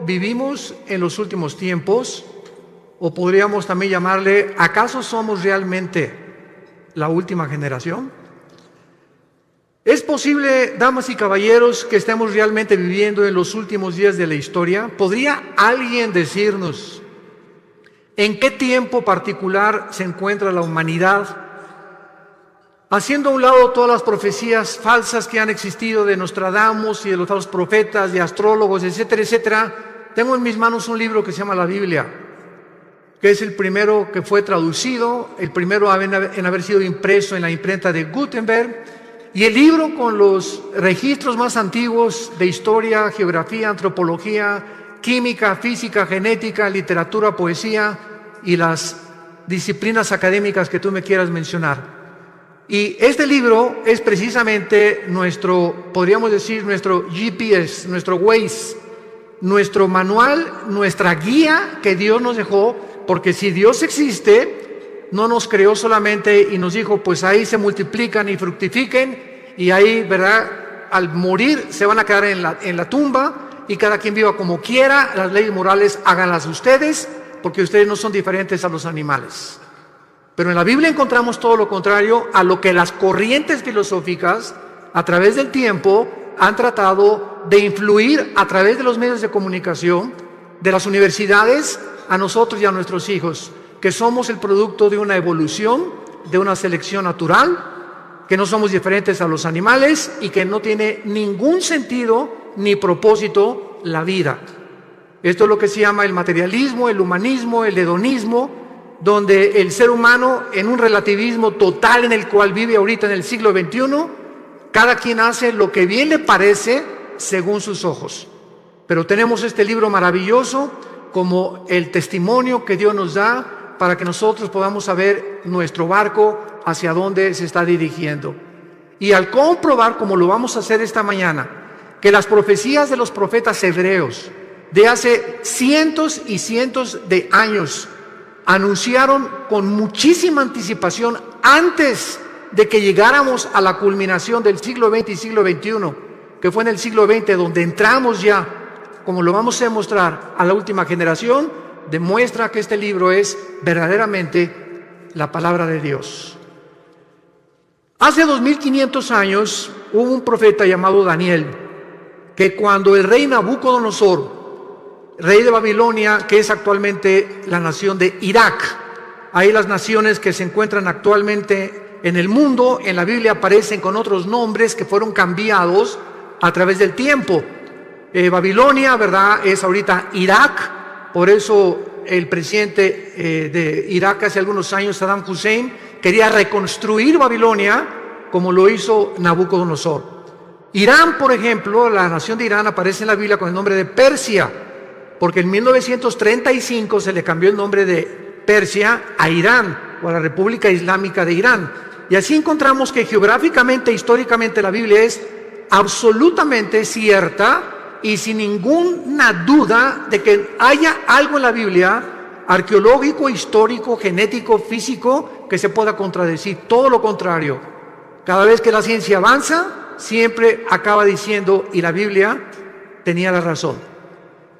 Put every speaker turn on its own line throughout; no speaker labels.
Vivimos en los últimos tiempos, o podríamos también llamarle, ¿acaso somos realmente la última generación? ¿Es posible, damas y caballeros, que estemos realmente viviendo en los últimos días de la historia? ¿Podría alguien decirnos en qué tiempo particular se encuentra la humanidad? Haciendo a un lado todas las profecías falsas que han existido de Nostradamus y de los falsos profetas, de astrólogos, etcétera, etcétera, tengo en mis manos un libro que se llama la Biblia, que es el primero que fue traducido, el primero en haber sido impreso en la imprenta de Gutenberg, y el libro con los registros más antiguos de historia, geografía, antropología, química, física, genética, literatura, poesía y las disciplinas académicas que tú me quieras mencionar. Y este libro es precisamente nuestro, podríamos decir, nuestro GPS, nuestro Waze, nuestro manual, nuestra guía que Dios nos dejó, porque si Dios existe, no nos creó solamente y nos dijo, pues ahí se multiplican y fructifiquen, y ahí, ¿verdad?, al morir se van a quedar en la tumba, y cada quien viva como quiera, las leyes morales háganlas ustedes, porque ustedes no son diferentes a los animales. Pero en la Biblia encontramos todo lo contrario a lo que las corrientes filosóficas a través del tiempo han tratado de influir a través de los medios de comunicación, de las universidades, a nosotros y a nuestros hijos, que somos el producto de una evolución, de una selección natural, que no somos diferentes a los animales y que no tiene ningún sentido ni propósito la vida. Esto es lo que se llama el materialismo, el humanismo, el hedonismo, donde el ser humano, en un relativismo total en el cual vive ahorita en el siglo XXI, cada quien hace lo que bien le parece según sus ojos. Pero tenemos este libro maravilloso como el testimonio que Dios nos da para que nosotros podamos saber nuestro barco hacia dónde se está dirigiendo. Y al comprobar, como lo vamos a hacer esta mañana, que las profecías de los profetas hebreos de hace cientos y cientos de años anunciaron con muchísima anticipación antes de que llegáramos a la culminación del siglo XX y siglo XXI, que fue en el siglo XX donde entramos ya, como lo vamos a demostrar, a la última generación, demuestra que este libro es verdaderamente la palabra de Dios. Hace 2500 años hubo un profeta llamado Daniel, que cuando el rey Nabucodonosor, rey de Babilonia, que es actualmente la nación de Irak, hay las naciones que se encuentran actualmente en el mundo, en la Biblia aparecen con otros nombres que fueron cambiados a través del tiempo. Babilonia, ¿verdad?, es ahorita Irak, por eso el presidente de Irak hace algunos años, Saddam Hussein, quería reconstruir Babilonia como lo hizo Nabucodonosor. Irán, por ejemplo, la nación de Irán aparece en la Biblia con el nombre de Persia, porque en 1935 se le cambió el nombre de Persia a Irán, o a la República Islámica de Irán. Y así encontramos que geográficamente, históricamente, la Biblia es absolutamente cierta y sin ninguna duda de que haya algo en la Biblia, arqueológico, histórico, genético, físico, que se pueda contradecir. Todo lo contrario. Cada vez que la ciencia avanza, siempre acaba diciendo, y la Biblia tenía la razón.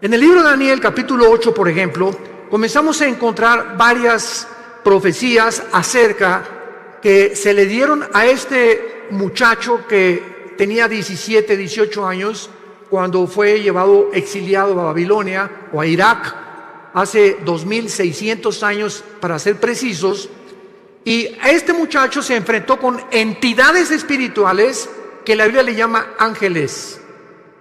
En el libro de Daniel, capítulo 8, por ejemplo, comenzamos a encontrar varias profecías acerca que se le dieron a este muchacho que tenía 17, 18 años cuando fue llevado exiliado a Babilonia o a Irak hace 2600 años para ser precisos, y a este muchacho se enfrentó con entidades espirituales que la Biblia le llama ángeles.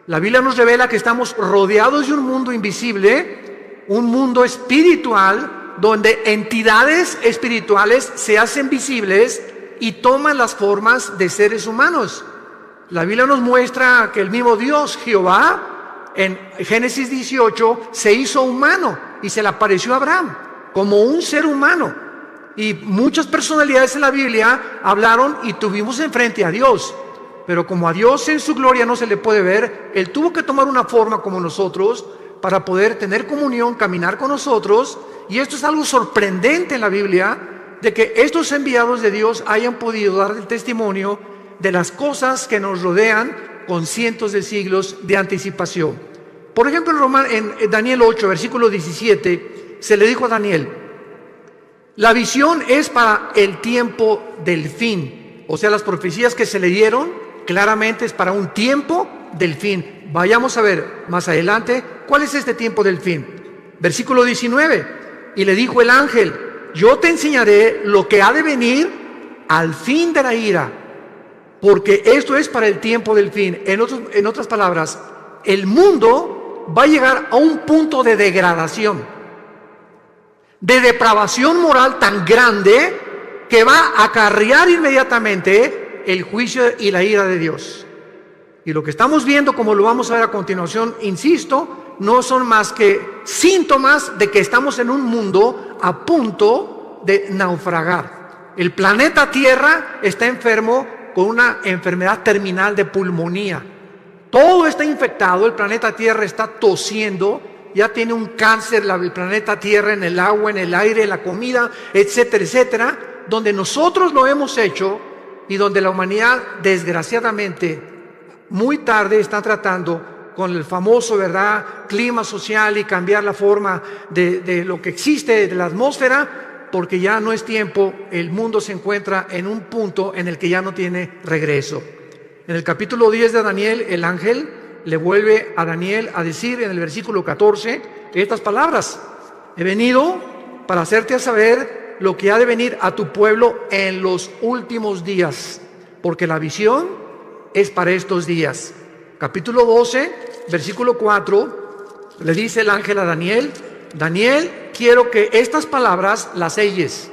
La Biblia nos revela que estamos rodeados de un mundo invisible, un mundo espiritual, donde entidades espirituales se hacen visibles y toman las formas de seres humanos. La Biblia nos muestra que el mismo Dios, Jehová, en Génesis 18, se hizo humano y se le apareció a Abraham como un ser humano. Y muchas personalidades en la Biblia hablaron y tuvimos enfrente a Dios. Pero como a Dios en su gloria no se le puede ver, Él tuvo que tomar una forma como nosotros para poder tener comunión, caminar con nosotros. Y esto es algo sorprendente en la Biblia, de que estos enviados de Dios hayan podido dar el testimonio de las cosas que nos rodean con cientos de siglos de anticipación. Por ejemplo, en Daniel 8, versículo 17, se le dijo a Daniel: la visión es para el tiempo del fin. O sea, las profecías que se le dieron claramente es para un tiempo del fin. Vayamos a ver más adelante cuál es este tiempo del fin. Versículo 19: y le dijo el ángel: yo te enseñaré lo que ha de venir al fin de la ira, porque esto es para el tiempo del fin. En otras palabras, el mundo va a llegar a un punto de degradación, de depravación moral tan grande que va a acarrear inmediatamente el juicio y la ira de Dios. Y lo que estamos viendo, como lo vamos a ver a continuación, insisto, no son más que síntomas de que estamos en un mundo a punto de naufragar. El planeta Tierra está enfermo con una enfermedad terminal de pulmonía. Todo está infectado, el planeta Tierra está tosiendo, ya tiene un cáncer el planeta Tierra en el agua, en el aire, en la comida, etcétera, etcétera, donde nosotros lo hemos hecho y donde la humanidad, desgraciadamente, muy tarde está tratando con el famoso, ¿verdad?, clima social y cambiar la forma de lo que existe de la atmósfera, porque ya no es tiempo, el mundo se encuentra en un punto en el que ya no tiene regreso. En el capítulo 10 de Daniel, el ángel le vuelve a Daniel a decir en el versículo 14 estas palabras: he venido para hacerte saber lo que ha de venir a tu pueblo en los últimos días, porque la visión es para estos días. Capítulo 12, versículo 4, le dice el ángel a Daniel: Daniel, quiero que estas palabras las selles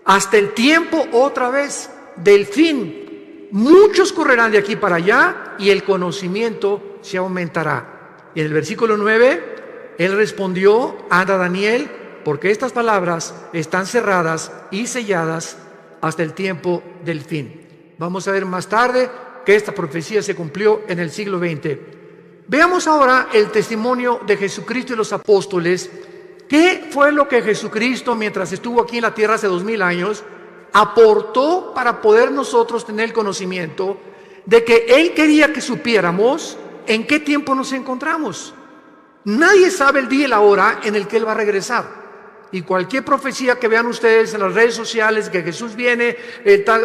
hasta el tiempo otra vez del fin. Muchos correrán de aquí para allá y el conocimiento se aumentará. Y en el versículo 9, él respondió: anda, Daniel, porque estas palabras están cerradas y selladas hasta el tiempo del fin. Vamos a ver más tarde que esta profecía se cumplió en el siglo XX. Veamos ahora el testimonio de Jesucristo y los apóstoles. ¿Qué fue lo que Jesucristo, mientras estuvo aquí en la tierra hace 2000 años, aportó para poder nosotros tener el conocimiento de que Él quería que supiéramos en qué tiempo nos encontramos? Nadie sabe el día y la hora en el que Él va a regresar. Y cualquier profecía que vean ustedes en las redes sociales, que Jesús viene,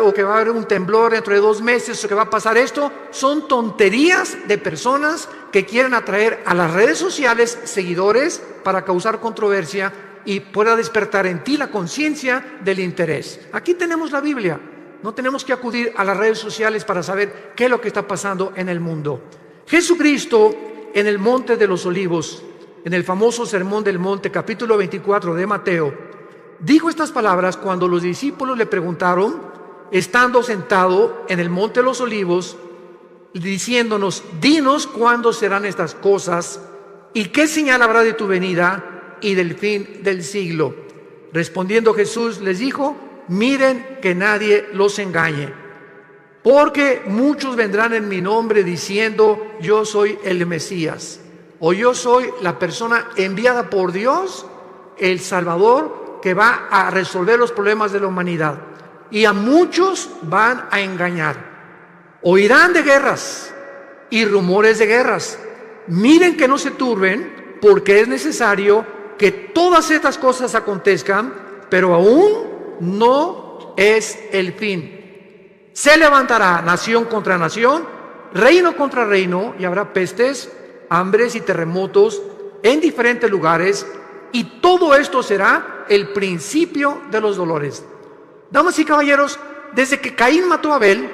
o que va a haber un temblor dentro de 2 meses, o que va a pasar esto, son tonterías de personas que quieren atraer a las redes sociales seguidores para causar controversia y pueda despertar en ti la conciencia del interés. Aquí tenemos la Biblia, no tenemos que acudir a las redes sociales para saber qué es lo que está pasando en el mundo. Jesucristo, en el Monte de los Olivos, en el famoso Sermón del Monte, capítulo 24 de Mateo, dijo estas palabras cuando los discípulos le preguntaron, estando sentado en el Monte de los Olivos, diciéndonos: dinos cuándo serán estas cosas y qué señal habrá de tu venida y del fin del siglo. Respondiendo Jesús les dijo: miren que nadie los engañe, porque muchos vendrán en mi nombre diciendo: yo soy el Mesías, o yo soy la persona enviada por Dios, el Salvador, que va a resolver los problemas de la humanidad. Y a muchos van a engañar. Oirán de guerras y rumores de guerras. Miren que no se turben, porque es necesario que todas estas cosas acontezcan, pero aún no es el fin. Se levantará nación contra nación, reino contra reino, y habrá pestes, hambres y terremotos en diferentes lugares, y todo esto será el principio de los dolores. Damas y caballeros, desde que Caín mató a Abel,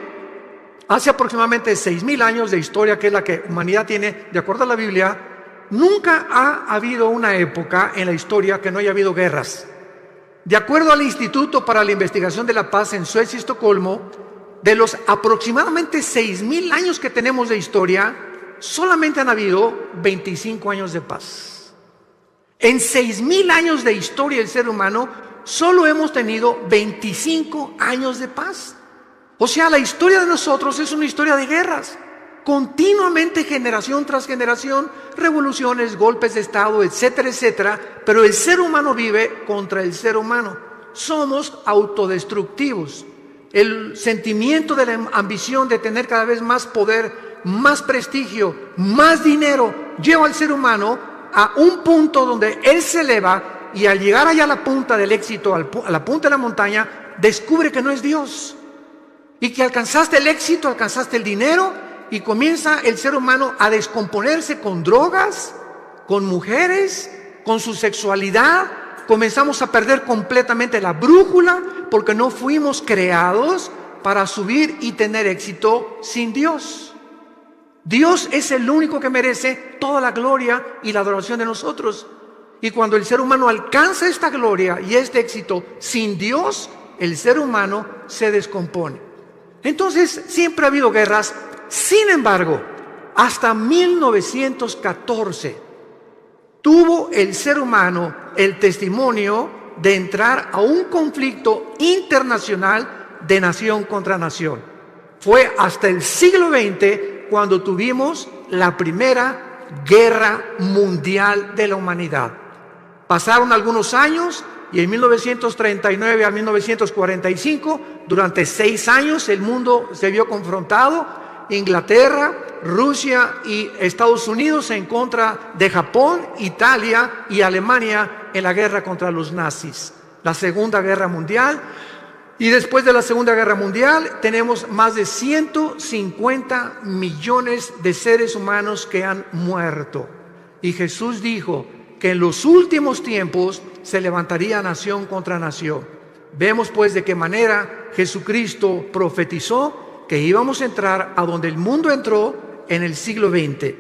hace aproximadamente 6000 años de historia, que es la que la humanidad tiene, de acuerdo a la Biblia, nunca ha habido una época en la historia que no haya habido guerras. De acuerdo al Instituto para la Investigación de la Paz en Suecia y Estocolmo, de los aproximadamente 6000 años que tenemos de historia, solamente han habido 25 años de paz. En 6000 años de historia del ser humano, solo hemos tenido 25 años de paz. O sea, la historia de nosotros es una historia de guerras. Continuamente, generación tras generación, revoluciones, golpes de estado, etcétera, etcétera. Pero el ser humano vive contra el ser humano. Somos autodestructivos. El sentimiento de la ambición de tener cada vez más poder más prestigio, más dinero, lleva al ser humano a un punto donde él se eleva y al llegar allá a la punta del éxito, a la punta de la montaña, descubre que no es Dios. Y que alcanzaste el éxito, alcanzaste el dinero y comienza el ser humano a descomponerse con drogas, con mujeres, con su sexualidad. Comenzamos a perder completamente la brújula porque no fuimos creados para subir y tener éxito sin Dios. Dios es el único que merece toda la gloria y la adoración de nosotros. Y cuando el ser humano alcanza esta gloria y este éxito sin Dios, el ser humano se descompone. Entonces siempre ha habido guerras. Sin embargo, hasta 1914 tuvo el ser humano el testimonio de entrar a un conflicto internacional de nación contra nación. Fue hasta el siglo XX cuando tuvimos la primera guerra mundial de la humanidad. Pasaron algunos años y en 1939 a 1945, durante 6 años el mundo se vio confrontado. Inglaterra, Rusia y Estados Unidos en contra de Japón, Italia y Alemania en la guerra contra los nazis. La Segunda Guerra Mundial. Y después de la Segunda Guerra Mundial tenemos más de 150 millones de seres humanos que han muerto. Y Jesús dijo que en los últimos tiempos se levantaría nación contra nación. Vemos pues de qué manera Jesucristo profetizó que íbamos a entrar a donde el mundo entró en el siglo XX.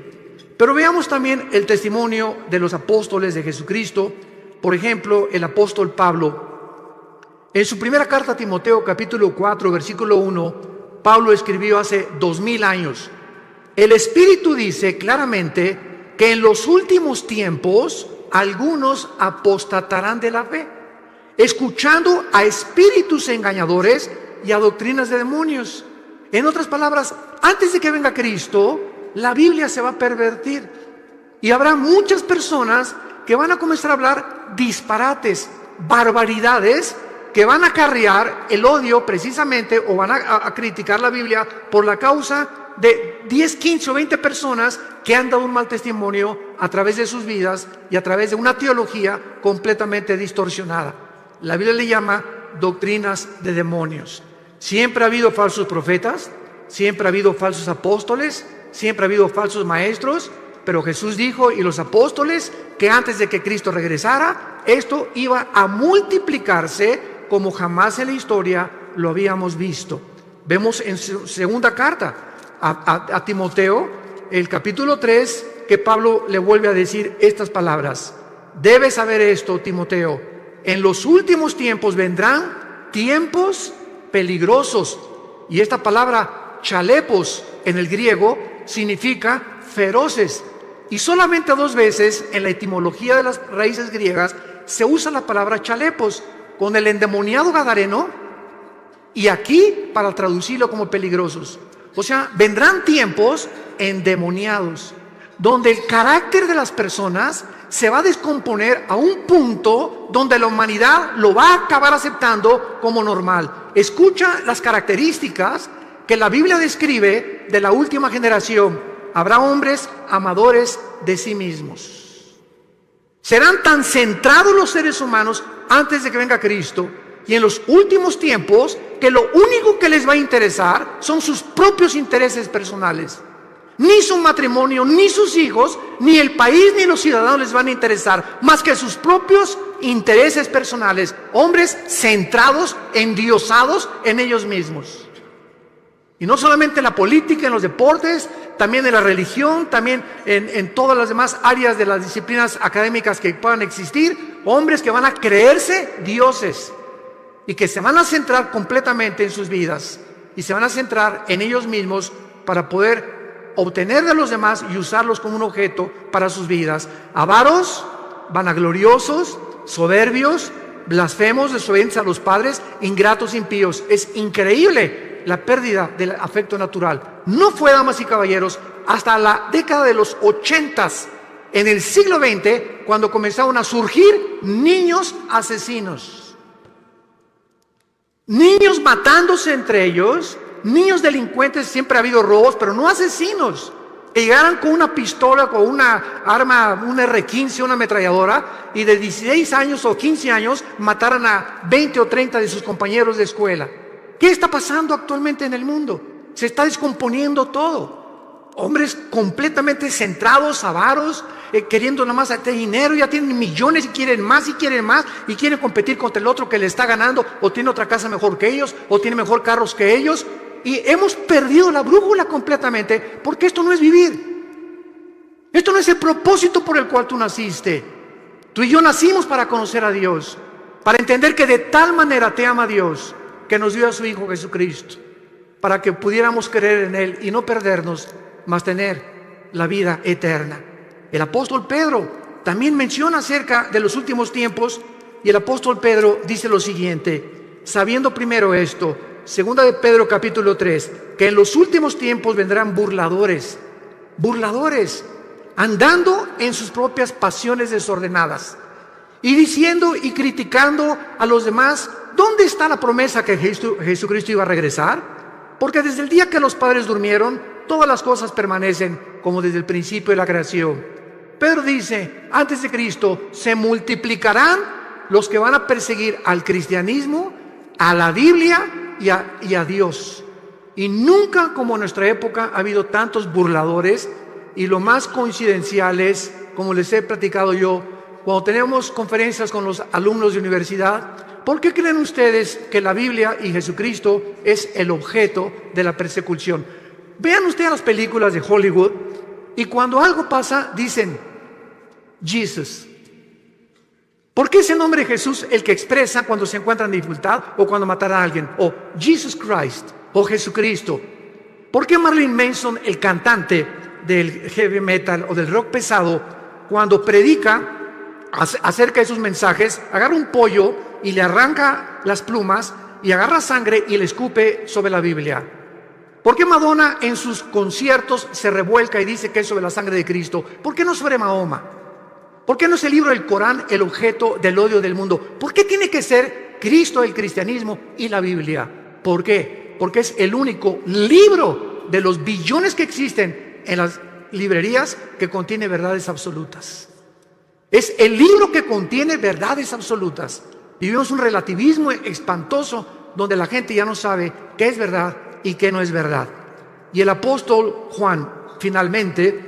Pero veamos también el testimonio de los apóstoles de Jesucristo. Por ejemplo, el apóstol Pablo. En su primera carta a Timoteo, capítulo 4, versículo 1, Pablo escribió hace 2000 años. El Espíritu dice claramente que en los últimos tiempos algunos apostatarán de la fe, escuchando a espíritus engañadores y a doctrinas de demonios. En otras palabras, antes de que venga Cristo, la Biblia se va a pervertir y habrá muchas personas que van a comenzar a hablar disparates, barbaridades, que van a acarrear el odio precisamente, o van a criticar la Biblia por la causa de 10, 15 o 20 personas que han dado un mal testimonio a través de sus vidas y a través de una teología completamente distorsionada. La Biblia le llama doctrinas de demonios. Siempre ha habido falsos profetas, siempre ha habido falsos apóstoles, siempre ha habido falsos maestros, pero Jesús dijo, y los apóstoles, que antes de que Cristo regresara, esto iba a multiplicarse como jamás en la historia lo habíamos visto. Vemos en su segunda carta a Timoteo, el capítulo 3, que Pablo le vuelve a decir estas palabras. Debes saber esto, Timoteo, en los últimos tiempos vendrán tiempos peligrosos. Y esta palabra chalepos en el griego significa feroces. Y solamente 2 veces en la etimología de las raíces griegas se usa la palabra chalepos, con el endemoniado gadareno y aquí para traducirlo como peligrosos. O sea, vendrán tiempos endemoniados, donde el carácter de las personas se va a descomponer a un punto donde la humanidad lo va a acabar aceptando como normal. Escucha las características que la Biblia describe de la última generación. Habrá hombres amadores de sí mismos. Serán tan centrados los seres humanos antes de que venga Cristo y en los últimos tiempos que lo único que les va a interesar son sus propios intereses personales. Ni su matrimonio, ni sus hijos, ni el país, ni los ciudadanos les van a interesar más que sus propios intereses personales. Hombres centrados, endiosados en ellos mismos. Y no solamente en la política, en los deportes, también en la religión, también en todas las demás áreas de las disciplinas académicas que puedan existir. Hombres que van a creerse dioses y que se van a centrar completamente en sus vidas y se van a centrar en ellos mismos para poder obtener de los demás y usarlos como un objeto para sus vidas. Avaros, vanagloriosos, soberbios, blasfemos, desobedientes a los padres, ingratos, impíos. Es increíble la pérdida del afecto natural. No fue, damas y caballeros, hasta la década de los 80s, en el siglo XX, cuando comenzaron a surgir niños asesinos. Niños matándose entre ellos niños delincuentes, siempre ha habido robos, pero no asesinos, que llegaran con una pistola, con una arma, un R-15, una ametralladora, y de 16 años o 15 años mataran a 20 o 30 de sus compañeros de escuela. ¿Qué está pasando actualmente en el mundo? Se está descomponiendo todo. Hombres completamente centrados, avaros, queriendo nada más hacer dinero, ya tienen millones y quieren más y quieren más y quieren competir contra el otro que le está ganando, o tiene otra casa mejor que ellos, o tiene mejor carros que ellos. Y hemos perdido la brújula completamente, porque esto no es vivir. Esto no es el propósito por el cual tú naciste. Tú y yo nacimos para conocer a Dios, para entender que de tal manera te ama Dios, que nos dio a su Hijo Jesucristo, para que pudiéramos creer en Él y no perdernos, mas tener la vida eterna. El apóstol Pedro también menciona acerca de los últimos tiempos, y el apóstol Pedro dice lo siguiente: sabiendo primero esto, segunda de Pedro capítulo 3, que en los últimos tiempos vendrán burladores, andando en sus propias pasiones desordenadas, y diciendo y criticando a los demás, ¿dónde está la promesa que Jesucristo iba a regresar? Porque desde el día que los padres durmieron, todas las cosas permanecen como desde el principio de la creación. Pedro dice, antes de Cristo se multiplicarán los que van a perseguir al cristianismo, a la Biblia y a Dios. Y nunca como en nuestra época ha habido tantos burladores, y lo más coincidencial es, como les he platicado yo, cuando tenemos conferencias con los alumnos de universidad, ¿por qué creen ustedes que la Biblia y Jesucristo es el objeto de la persecución? Vean ustedes las películas de Hollywood, y cuando algo pasa dicen Jesus. ¿Por qué ese nombre Jesús el que expresa cuando se encuentra en dificultad o cuando matará a alguien? O Jesus Christ o Jesucristo. ¿Por qué Marilyn Manson, el cantante del heavy metal o del rock pesado, cuando predica acerca de sus mensajes, agarra un pollo y le arranca las plumas y agarra sangre y le escupe sobre la Biblia? ¿Por qué Madonna en sus conciertos se revuelca y dice que es sobre la sangre de Cristo? ¿Por qué no sobre Mahoma? ¿Por qué no es el libro del Corán el objeto del odio del mundo? ¿Por qué tiene que ser Cristo, el cristianismo y la Biblia? ¿Por qué? Porque es el único libro de los billones que existen en las librerías que contiene verdades absolutas. Es el libro que contiene verdades absolutas. Vivimos un relativismo espantoso donde la gente ya no sabe qué es verdad y qué no es verdad. Y el apóstol Juan finalmente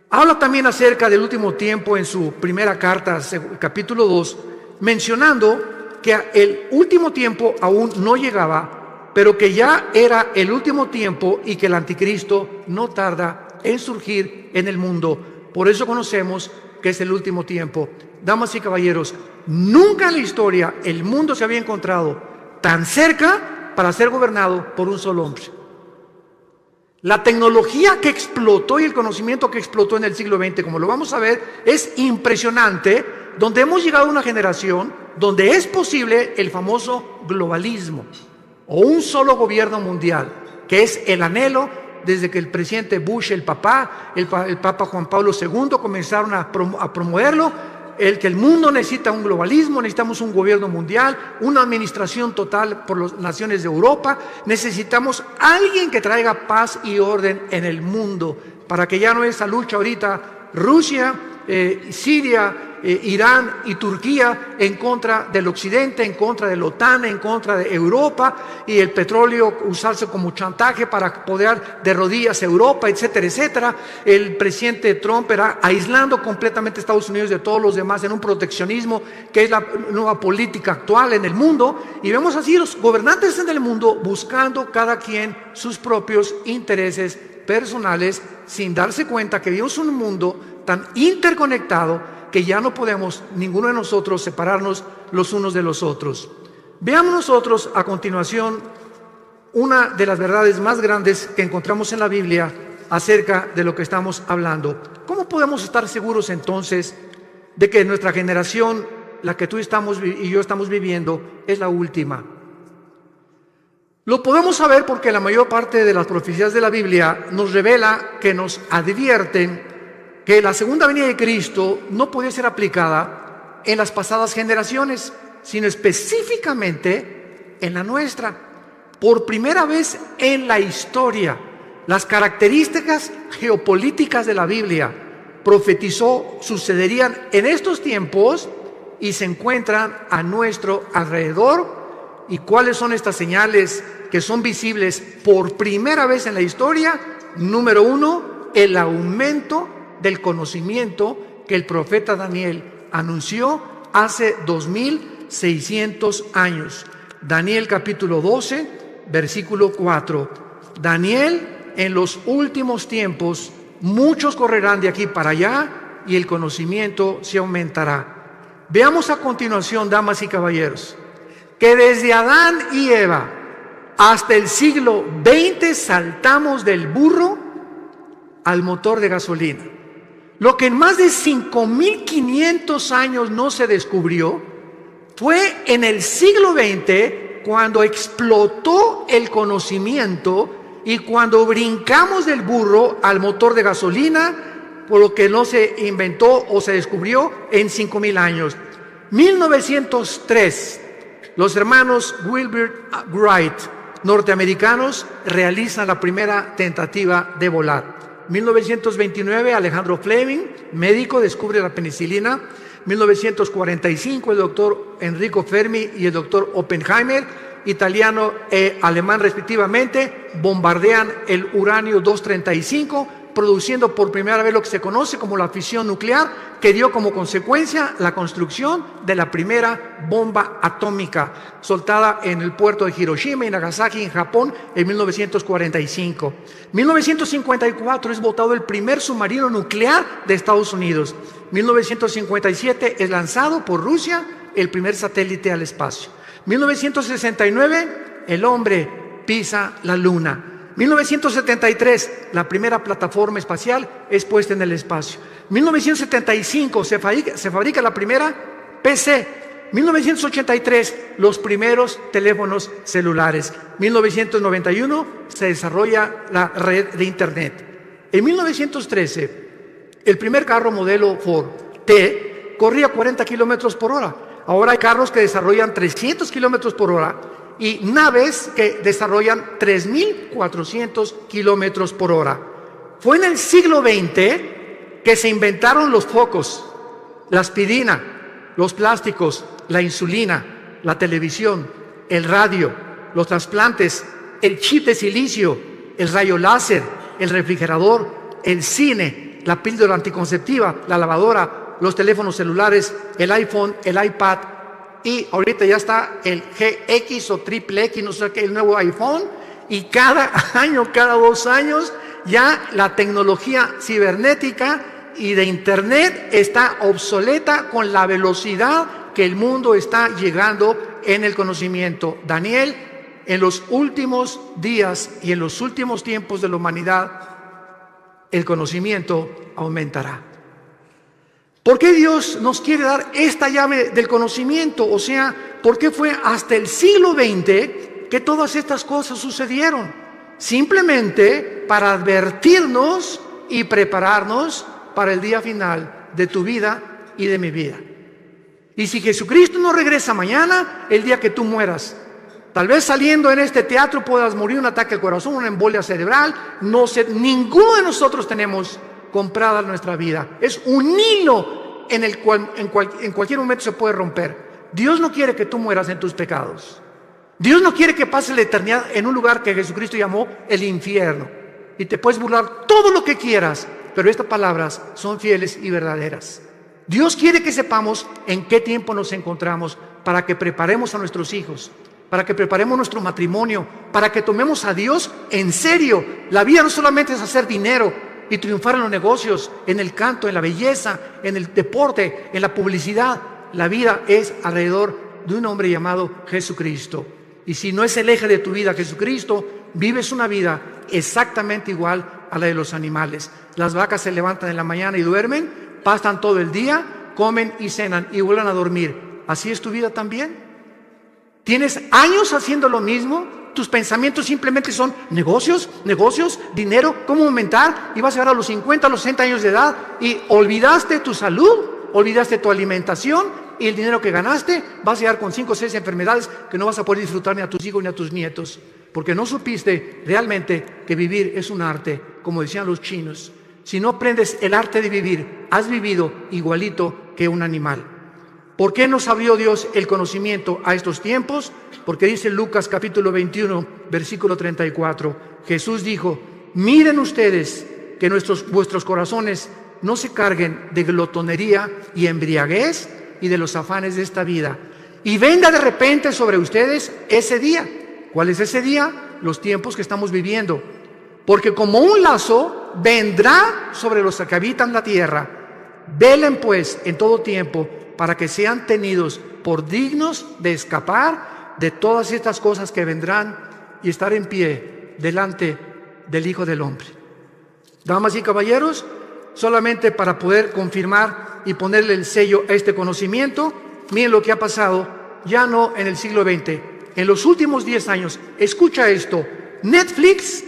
habla también acerca del último tiempo en su primera carta, capítulo 2, mencionando que el último tiempo aún no llegaba, pero que ya era el último tiempo y que el anticristo no tarda en surgir en el mundo. Por eso conocemos que es el último tiempo. Damas y caballeros, nunca en la historia el mundo se había encontrado tan cerca para ser gobernado por un solo hombre. La tecnología que explotó y el conocimiento que explotó en el siglo XX, como lo vamos a ver, es impresionante, donde hemos llegado a una generación donde es posible el famoso globalismo o un solo gobierno mundial, que es el anhelo desde que el presidente Bush, el Papa Juan Pablo II comenzaron a promoverlo. Que el mundo necesita un globalismo, necesitamos un gobierno mundial, una administración total por las naciones de Europa, necesitamos alguien que traiga paz y orden en el mundo, para que ya no esa lucha ahorita Rusia, Siria, Irán y Turquía en contra del occidente, en contra de la OTAN, en contra de Europa, y el petróleo usarse como chantaje para poder de rodillas a Europa, etcétera, etcétera. El presidente Trump era aislando completamente a Estados Unidos de todos los demás en un proteccionismo que es la nueva política actual en el mundo, y vemos así los gobernantes en el mundo buscando cada quien sus propios intereses personales, sin darse cuenta que vivimos en un mundo tan interconectado que ya no podemos ninguno de nosotros separarnos los unos de los otros. Veamos nosotros a continuación una de las verdades más grandes que encontramos en la Biblia acerca de lo que estamos hablando. ¿Cómo podemos estar seguros entonces de que nuestra generación, la que tú y yo estamos viviendo, es la última? Lo podemos saber porque la mayor parte de las profecías de la Biblia nos revela, que nos advierten que la segunda venida de Cristo no podía ser aplicada en las pasadas generaciones, sino específicamente en la nuestra. por primera vez en la historia, las características geopolíticas de la Biblia profetizó sucederían en estos tiempos y se encuentran a nuestro alrededor. ¿Y cuáles son estas señales que son visibles por primera vez en la historia? Número 1, el aumento del conocimiento que el profeta Daniel anunció hace 2600 años. Daniel capítulo 12, versículo 4. Daniel, en los últimos tiempos, muchos correrán de aquí para allá y el conocimiento se aumentará. Veamos a continuación, damas y caballeros, que desde Adán y Eva hasta el siglo XX saltamos del burro al motor de gasolina. Lo que en más de 5.500 años no se descubrió fue en el siglo XX cuando explotó el conocimiento y cuando brincamos del burro al motor de gasolina, por lo que no se inventó o se descubrió en 5.000 años. 1903, los hermanos Wilbur Wright, norteamericanos, realizan la primera tentativa de volar. 1929, Alejandro Fleming, médico, descubre la penicilina. 1945, el doctor Enrico Fermi y el doctor Oppenheimer, italiano e alemán respectivamente, bombardean el uranio 235, produciendo por primera vez lo que se conoce como la fisión nuclear, que dio como consecuencia la construcción de la primera bomba atómica, soltada en el puerto de Hiroshima y Nagasaki, en Japón, en 1945. 1954 es botado el primer submarino nuclear de Estados Unidos. 1957 es lanzado por Rusia el primer satélite al espacio. 1969, el hombre pisa la luna. 1973, la primera plataforma espacial es puesta en el espacio. 1975, se fabrica la primera PC. 1983, los primeros teléfonos celulares. 1991, se desarrolla la red de Internet. En 1913, el primer carro modelo Ford T corría 40 kilómetros por hora. Ahora hay carros que desarrollan 300 kilómetros por hora y naves que desarrollan 3.400 kilómetros por hora. Fue en el siglo XX que se inventaron los focos, la aspirina, los plásticos, la insulina, la televisión, el radio, los trasplantes, el chip de silicio, el rayo láser, el refrigerador, el cine, la píldora anticonceptiva, la lavadora, los teléfonos celulares, el iPhone, el iPad. Y ahorita ya está el GX o triple X, no sé qué, el nuevo iPhone. Y cada año, cada 2 años, ya la tecnología cibernética y de Internet está obsoleta con la velocidad que el mundo está llegando en el conocimiento. Daniel, en los últimos días y en los últimos tiempos de la humanidad, el conocimiento aumentará. ¿Por qué Dios nos quiere dar esta llave del conocimiento? O sea, ¿por qué fue hasta el siglo XX que todas estas cosas sucedieron? Simplemente para advertirnos y prepararnos para el día final de tu vida y de mi vida. Y si Jesucristo no regresa mañana, el día que tú mueras, tal vez saliendo en este teatro puedas morir un ataque al corazón, una embolia cerebral, no sé, ninguno de nosotros tenemos comprada nuestra vida. Es un hilo en el cual en cualquier momento se puede romper. Dios no quiere que tú mueras en tus pecados. Dios no quiere que pases la eternidad en un lugar que Jesucristo llamó el infierno. Y te puedes burlar todo lo que quieras, pero estas palabras son fieles y verdaderas. Dios quiere que sepamos en qué tiempo nos encontramos para que preparemos a nuestros hijos, para que preparemos nuestro matrimonio, para que tomemos a Dios en serio. La vida no solamente es hacer dinero y triunfar en los negocios, en el canto, en la belleza, en el deporte, en la publicidad. La vida es alrededor de un hombre llamado Jesucristo. Y si no es el eje de tu vida Jesucristo, vives una vida exactamente igual a la de los animales. Las vacas se levantan en la mañana y duermen, pasan todo el día, comen y cenan y vuelven a dormir. ¿Así es tu vida también? ¿Tienes años haciendo lo mismo? Tus pensamientos simplemente son negocios, dinero, cómo aumentar, y vas a llegar a los 50, a los 60 años de edad y olvidaste tu salud, olvidaste tu alimentación y el dinero que ganaste, vas a llegar con 5 o 6 enfermedades que no vas a poder disfrutar ni a tus hijos ni a tus nietos. porque no supiste realmente que vivir es un arte, como decían los chinos. Si no aprendes el arte de vivir, has vivido igualito que un animal. ¿Por qué nos abrió Dios el conocimiento a estos tiempos? Porque dice Lucas capítulo 21, versículo 34, Jesús dijo: miren ustedes que vuestros corazones no se carguen de glotonería y embriaguez y de los afanes de esta vida, y venga de repente sobre ustedes ese día. ¿Cuál es ese día? Los tiempos que estamos viviendo. Porque como un lazo vendrá sobre los que habitan la tierra. Velen pues en todo tiempo, para que sean tenidos por dignos de escapar de todas estas cosas que vendrán y estar en pie delante del Hijo del Hombre. Damas y caballeros, solamente para poder confirmar y ponerle el sello a este conocimiento, miren lo que ha pasado, ya no en el siglo XX, en los últimos 10 años. Escucha esto: Netflix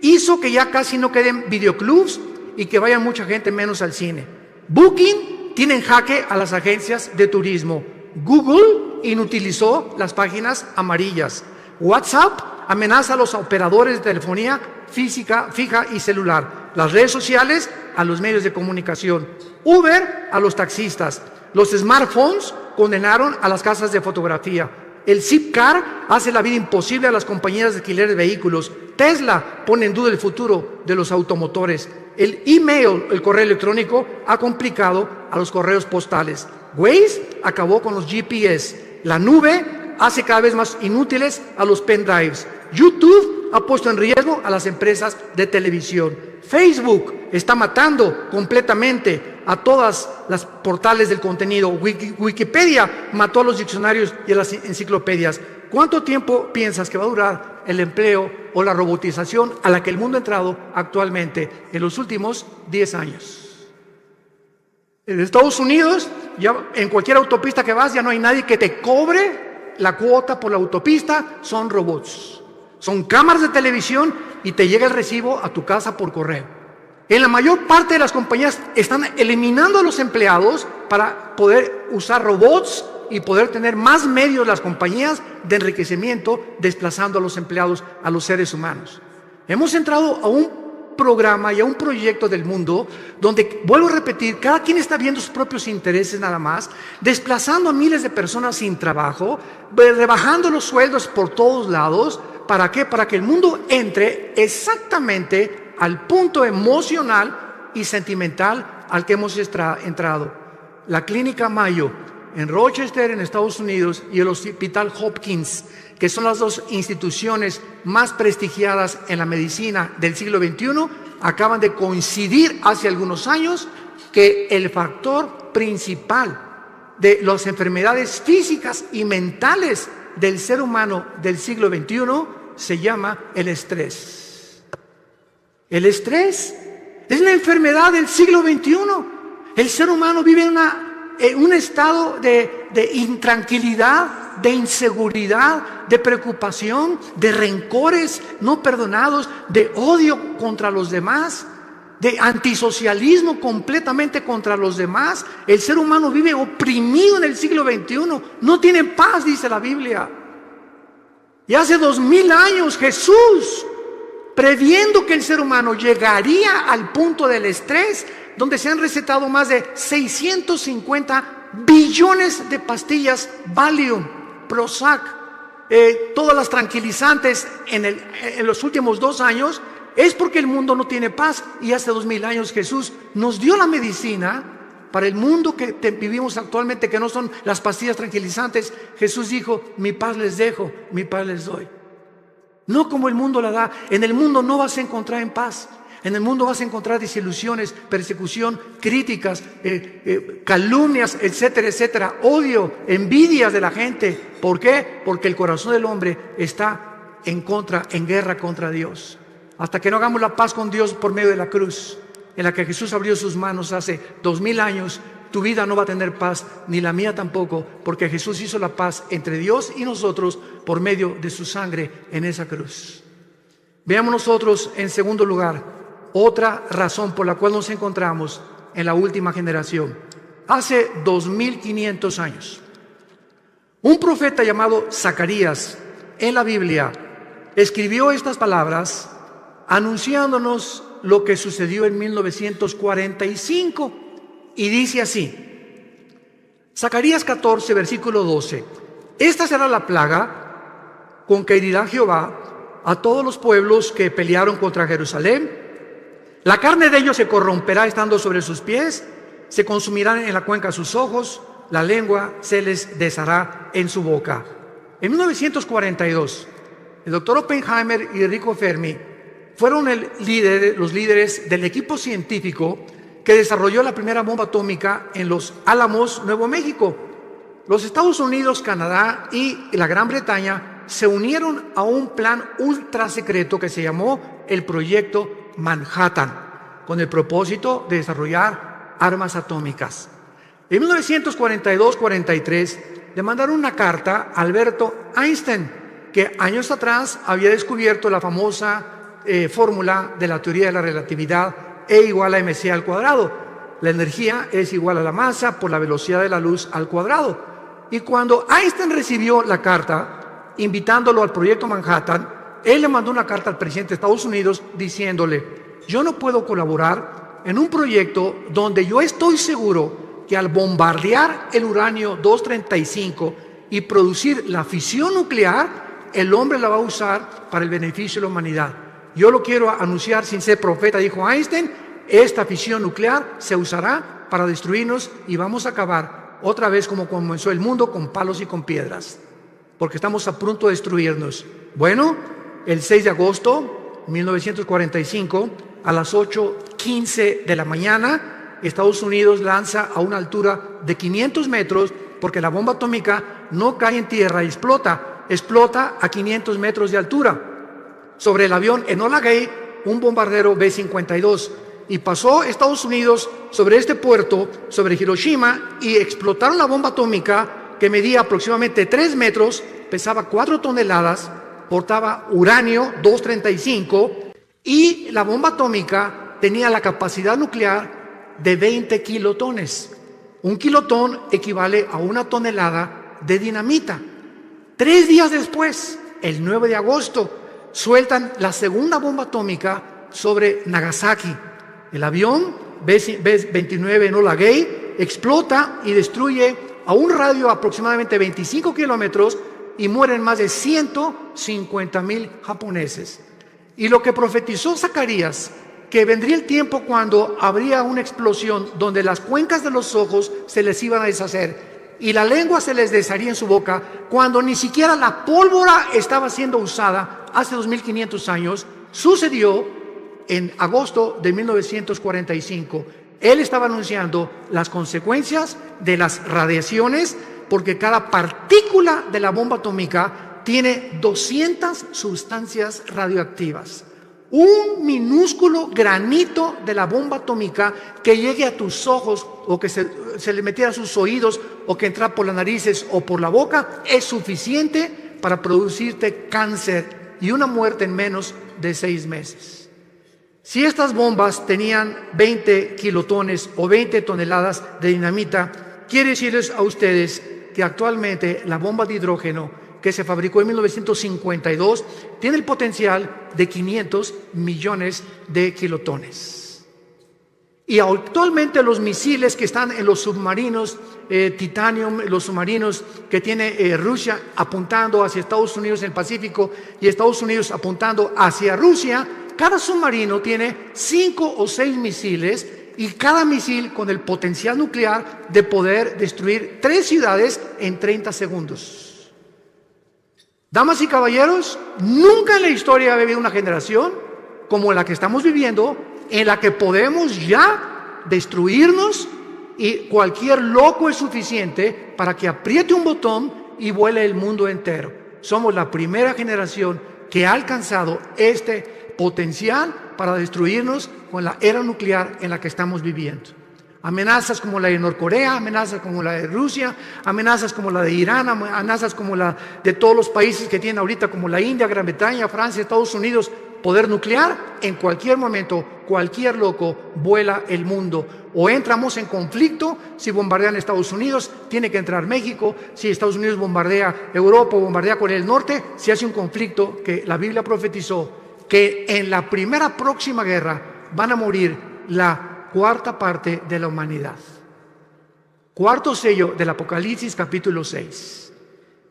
hizo que ya casi no queden videoclubs y que vaya mucha gente menos al cine. Booking tiene en jaque a las agencias de turismo. Google inutilizó las páginas amarillas. WhatsApp amenaza a los operadores de telefonía física, fija y celular. Las redes sociales a los medios de comunicación. Uber a los taxistas. Los smartphones condenaron a las casas de fotografía. El Zipcar hace la vida imposible a las compañías de alquiler de vehículos. Tesla pone en duda el futuro de los automotores. El email, el correo electrónico, ha complicado a los correos postales. Waze acabó con los GPS. La nube hace cada vez más inútiles a los pendrives. YouTube ha puesto en riesgo a las empresas de televisión. Facebook está matando completamente a todas las portales del contenido. Wikipedia mató a los diccionarios y a las enciclopedias. ¿Cuánto tiempo piensas que va a durar el empleo o la robotización a la que el mundo ha entrado actualmente en los últimos 10 años? En Estados Unidos, ya en cualquier autopista que vas, ya no hay nadie que te cobre la cuota por la autopista, son robots. Son cámaras de televisión y te llega el recibo a tu casa por correo. En la mayor parte de las compañías están eliminando a los empleados para poder usar robots y poder tener más medios las compañías de enriquecimiento, desplazando a los empleados, a los seres humanos. Hemos entrado a un programa y a un proyecto del mundo donde, vuelvo a repetir, cada quien está viendo sus propios intereses nada más, desplazando a miles de personas sin trabajo, rebajando los sueldos por todos lados. ¿Para qué? Para que el mundo entre exactamente al punto emocional y sentimental al que hemos entrado. La Clínica Mayo en Rochester, en Estados Unidos, y el Hospital Hopkins, que son las dos instituciones más prestigiadas en la medicina del siglo XXI, acaban de coincidir hace algunos años que el factor principal de las enfermedades físicas y mentales del ser humano del siglo XXI se llama el estrés. El estrés es la enfermedad del siglo XXI. El ser humano vive en un estado de intranquilidad, de inseguridad, de preocupación, de rencores no perdonados, de odio contra los demás, de antisocialismo completamente contra los demás. El ser humano vive oprimido en el siglo XXI, no tiene paz, dice la Biblia. Y hace 2000 años Jesús, previendo que el ser humano llegaría al punto del estrés, donde se han recetado más de 650 billones de pastillas Valium, Prozac, todas las tranquilizantes en los últimos 2 años, es porque el mundo no tiene paz. Y hace 2000 años Jesús nos dio la medicina para el mundo que vivimos actualmente, que no son las pastillas tranquilizantes. Jesús dijo: mi paz les dejo, mi paz les doy. No como el mundo la da. En el mundo no vas a encontrar en paz. En el mundo vas a encontrar desilusiones, persecución, críticas, calumnias, etcétera, etcétera, odio, envidias de la gente. ¿Por qué? Porque el corazón del hombre está en guerra contra Dios. Hasta que no hagamos la paz con Dios por medio de la cruz, en la que Jesús abrió sus manos hace 2000 años, tu vida no va a tener paz, ni la mía tampoco, porque Jesús hizo la paz entre Dios y nosotros por medio de su sangre en esa cruz. Veamos nosotros, en segundo lugar, otra razón por la cual nos encontramos en la última generación. Hace 2500 años, un profeta llamado Zacarías en la Biblia escribió estas palabras anunciándonos lo que sucedió en 1945 y dice así: Zacarías 14, versículo 12: esta será la plaga con que herirá Jehová a todos los pueblos que pelearon contra Jerusalén. La carne de ellos se corromperá estando sobre sus pies, se consumirán en la cuenca sus ojos, la lengua se les deshará en su boca. En 1942, el doctor Oppenheimer y Enrico Fermi fueron los líderes del equipo científico que desarrolló la primera bomba atómica en Los Álamos, Nuevo México. Los Estados Unidos, Canadá y la Gran Bretaña se unieron a un plan ultra secreto que se llamó el Proyecto Manhattan, con el propósito de desarrollar armas atómicas. En 1942-43 le mandaron una carta a Alberto Einstein, que años atrás había descubierto la famosa fórmula de la teoría de la relatividad, E igual a mc al cuadrado. La energía es igual a la masa por la velocidad de la luz al cuadrado. Y cuando Einstein recibió la carta invitándolo al Proyecto Manhattan, él le mandó una carta al presidente de Estados Unidos diciéndole: yo no puedo colaborar en un proyecto donde yo estoy seguro que al bombardear el uranio 235 y producir la fisión nuclear, el hombre la va a usar para el beneficio de la humanidad. Yo lo quiero anunciar sin ser profeta, dijo Einstein, esta fisión nuclear se usará para destruirnos y vamos a acabar otra vez como comenzó el mundo, con palos y con piedras, porque estamos a punto de destruirnos. Bueno, el 6 de agosto de 1945, a las 8:15 de la mañana, Estados Unidos lanza a una altura de 500 metros, porque la bomba atómica no cae en tierra y explota a 500 metros de altura, sobre el avión Enola Gay, un bombardero B-52, y pasó Estados Unidos sobre este puerto, sobre Hiroshima, y explotaron la bomba atómica que medía aproximadamente 3 metros, pesaba 4 toneladas, portaba uranio 235, y la bomba atómica tenía la capacidad nuclear de 20 kilotones. Un kilotón equivale a 1 tonelada de dinamita. 3 días después, el 9 de agosto, sueltan la segunda bomba atómica sobre Nagasaki. El avión B-29 Enola Gay explota y destruye a un radio de aproximadamente 25 kilómetros y mueren más de 150,000 japoneses. Y lo que profetizó Zacarías, que vendría el tiempo cuando habría una explosión donde las cuencas de los ojos se les iban a deshacer y la lengua se les desharía en su boca, cuando ni siquiera la pólvora estaba siendo usada hace 2500 años, sucedió en agosto de 1945. Él estaba anunciando las consecuencias de las radiaciones, porque cada partícula de la bomba atómica tiene 200 sustancias radioactivas. Un minúsculo granito de la bomba atómica que llegue a tus ojos, o que se le metiera a sus oídos, o que entra por las narices o por la boca, es suficiente para producirte cáncer y una muerte en menos de 6 meses. Si estas bombas tenían 20 kilotones o 20 toneladas de dinamita, quiero decirles a ustedes que actualmente la bomba de hidrógeno, que se fabricó en 1952, tiene el potencial de 500 millones de kilotones. Y actualmente los misiles que están en los submarinos Titanium, los submarinos que tiene Rusia apuntando hacia Estados Unidos en el Pacífico y Estados Unidos apuntando hacia Rusia, cada submarino tiene 5 o 6 misiles, y cada misil con el potencial nuclear de poder destruir 3 ciudades en 30 segundos. Damas y caballeros, nunca en la historia ha habido una generación como la que estamos viviendo, en la que podemos ya destruirnos y cualquier loco es suficiente para que apriete un botón y vuele el mundo entero. Somos la primera generación que ha alcanzado este potencial para destruirnos con la era nuclear en la que estamos viviendo. Amenazas como la de Norcorea, amenazas como la de Rusia, amenazas como la de Irán, amenazas como la de todos los países que tienen ahorita, como la India, Gran Bretaña, Francia, Estados Unidos, poder nuclear, en cualquier momento cualquier loco vuela el mundo. O entramos en conflicto, si bombardean Estados Unidos, tiene que entrar México. Si Estados Unidos bombardea Europa o bombardea Corea del Norte, si hace un conflicto que la Biblia profetizó, que en la primera próxima guerra van a morir la cuarta parte de la humanidad. Cuarto sello del Apocalipsis, capítulo 6.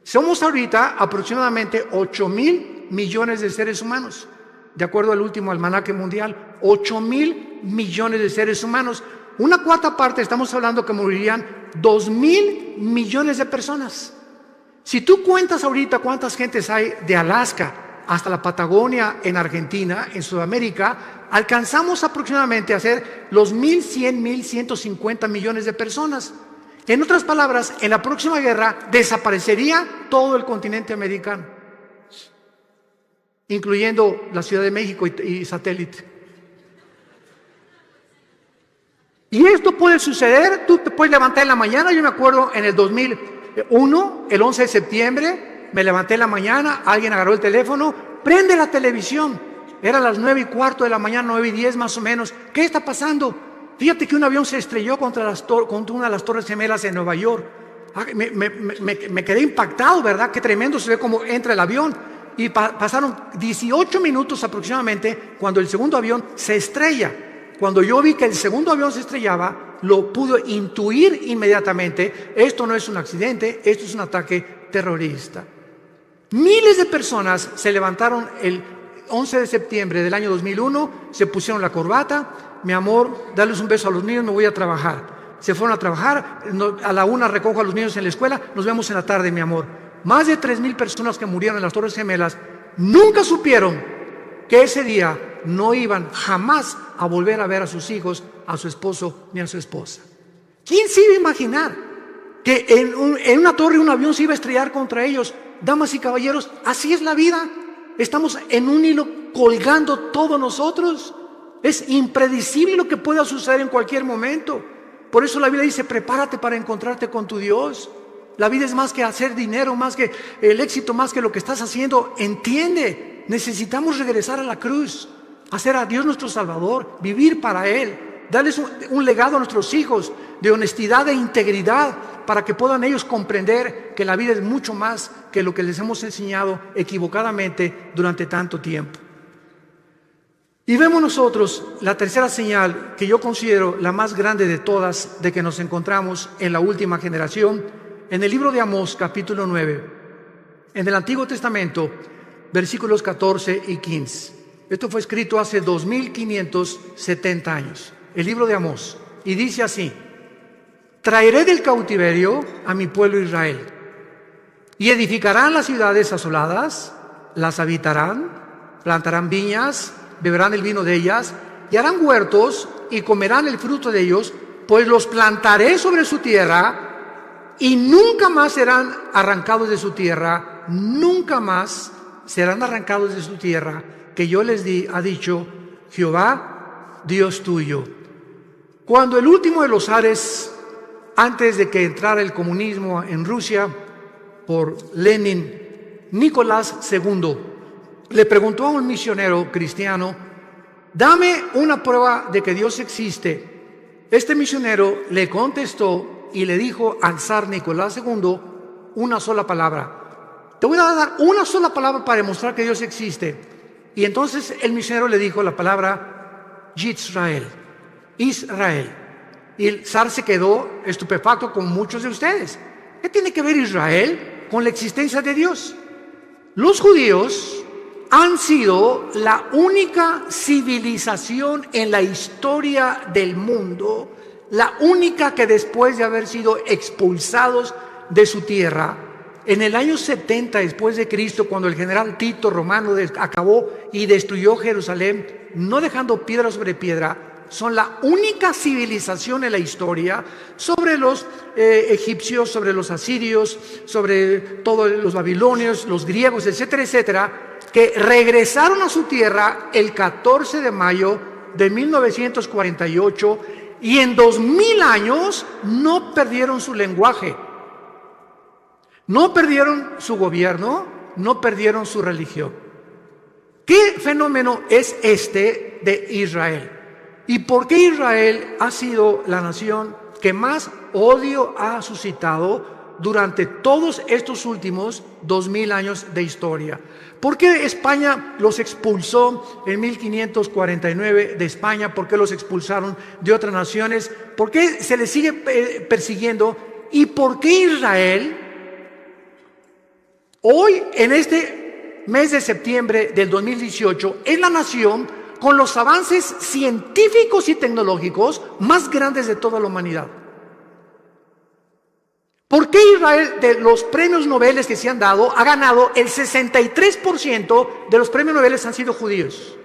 Somos ahorita aproximadamente 8,000 millones de seres humanos. De acuerdo al último almanaque mundial, 8,000 millones de seres humanos. Una cuarta parte, estamos hablando que morirían 2,000 millones de personas. Si tú cuentas ahorita cuántas gentes hay de Alaska hasta la Patagonia en Argentina, en Sudamérica, alcanzamos aproximadamente a ser los 1,100, 1,150 millones de personas. En otras palabras, en la próxima guerra desaparecería todo el continente americano, incluyendo la Ciudad de México y satélite. Y esto puede suceder, tú te puedes levantar en la mañana. Yo me acuerdo en el 2001, el 11 de septiembre, me levanté en la mañana, alguien agarró el teléfono, prende la televisión, eran las 9:15 de la mañana, 9:10 más o menos. ¿Qué está pasando? Fíjate que un avión se estrelló contra una de las Torres Gemelas en Nueva York. Me quedé impactado, ¿verdad? Qué tremendo se ve cómo entra el avión. Y pasaron 18 minutos aproximadamente cuando el segundo avión se estrella. Cuando yo vi que el segundo avión se estrellaba, lo pude intuir inmediatamente. Esto no es un accidente, esto es un ataque terrorista. Miles de personas se levantaron el 11 de septiembre del año 2001, se pusieron la corbata. Mi amor, darles un beso a los niños, me voy a trabajar. Se fueron a trabajar, a la 1 recojo a los niños en la escuela, nos vemos en la tarde, mi amor. Más de 3,000 personas que murieron en las Torres Gemelas nunca supieron que ese día no iban jamás a volver a ver a sus hijos, a su esposo ni a su esposa. ¿Quién se iba a imaginar que en una torre un avión se iba a estrellar contra ellos? Damas y caballeros, así es la vida. Estamos en un hilo colgando todos nosotros. Es impredecible lo que pueda suceder en cualquier momento. Por eso la Biblia dice, prepárate para encontrarte con tu Dios. La vida es más que hacer dinero, más que el éxito, más que lo que estás haciendo. Entiende, necesitamos regresar a la cruz, hacer a Dios nuestro Salvador, vivir para Él, darles un legado a nuestros hijos de honestidad e integridad para que puedan ellos comprender que la vida es mucho más que lo que les hemos enseñado equivocadamente durante tanto tiempo. Y vemos nosotros la tercera señal que yo considero la más grande de todas, de que nos encontramos en la última generación, en el libro de Amós, capítulo 9, en el Antiguo Testamento, versículos 14 y 15. Esto fue escrito hace 2,570 años, el libro de Amós, y dice así: traeré del cautiverio a mi pueblo Israel, y edificarán las ciudades asoladas, las habitarán, plantarán viñas, beberán el vino de ellas, y harán huertos y comerán el fruto de ellos, pues los plantaré sobre su tierra y nunca más serán arrancados de su tierra, nunca más serán arrancados de su tierra, que yo les di, ha dicho Jehová, Dios tuyo. Cuando el último de los zares, antes de que entrara el comunismo en Rusia por Lenin, Nicolás II, le preguntó a un misionero cristiano, dame una prueba de que Dios existe. Este misionero le contestó y le dijo al zar Nicolás II una sola palabra: te voy a dar una sola palabra para demostrar que Dios existe. Y entonces el misionero le dijo la palabra Yisrael, Israel. Y el zar se quedó estupefacto, como muchos de ustedes. ¿Qué tiene que ver Israel con la existencia de Dios? Los judíos han sido la única civilización en la historia del mundo, la única que después de haber sido expulsados de su tierra, en el año 70 después de Cristo, cuando el general Tito romano acabó y destruyó Jerusalén, no dejando piedra sobre piedra, son la única civilización en la historia sobre los egipcios, sobre los asirios, sobre todos los babilonios, los griegos, etcétera, etcétera, que regresaron a su tierra el 14 de mayo de 1948 y en 2000 años no perdieron su lenguaje, no perdieron su gobierno, no perdieron su religión. ¿Qué fenómeno es este de Israel? ¿Y por qué Israel ha sido la nación que más odio ha suscitado durante todos estos últimos 2000 años de historia? ¿Por qué España los expulsó en 1549 de España? ¿Por qué los expulsaron de otras naciones? ¿Por qué se les sigue persiguiendo? ¿Y por qué Israel hoy, en este mes de septiembre del 2018, es la nación con los avances científicos y tecnológicos más grandes de toda la humanidad? ¿Por qué Israel, de los premios Nobel que se han dado, ha ganado el 63% de los premios Nobel han sido judíos?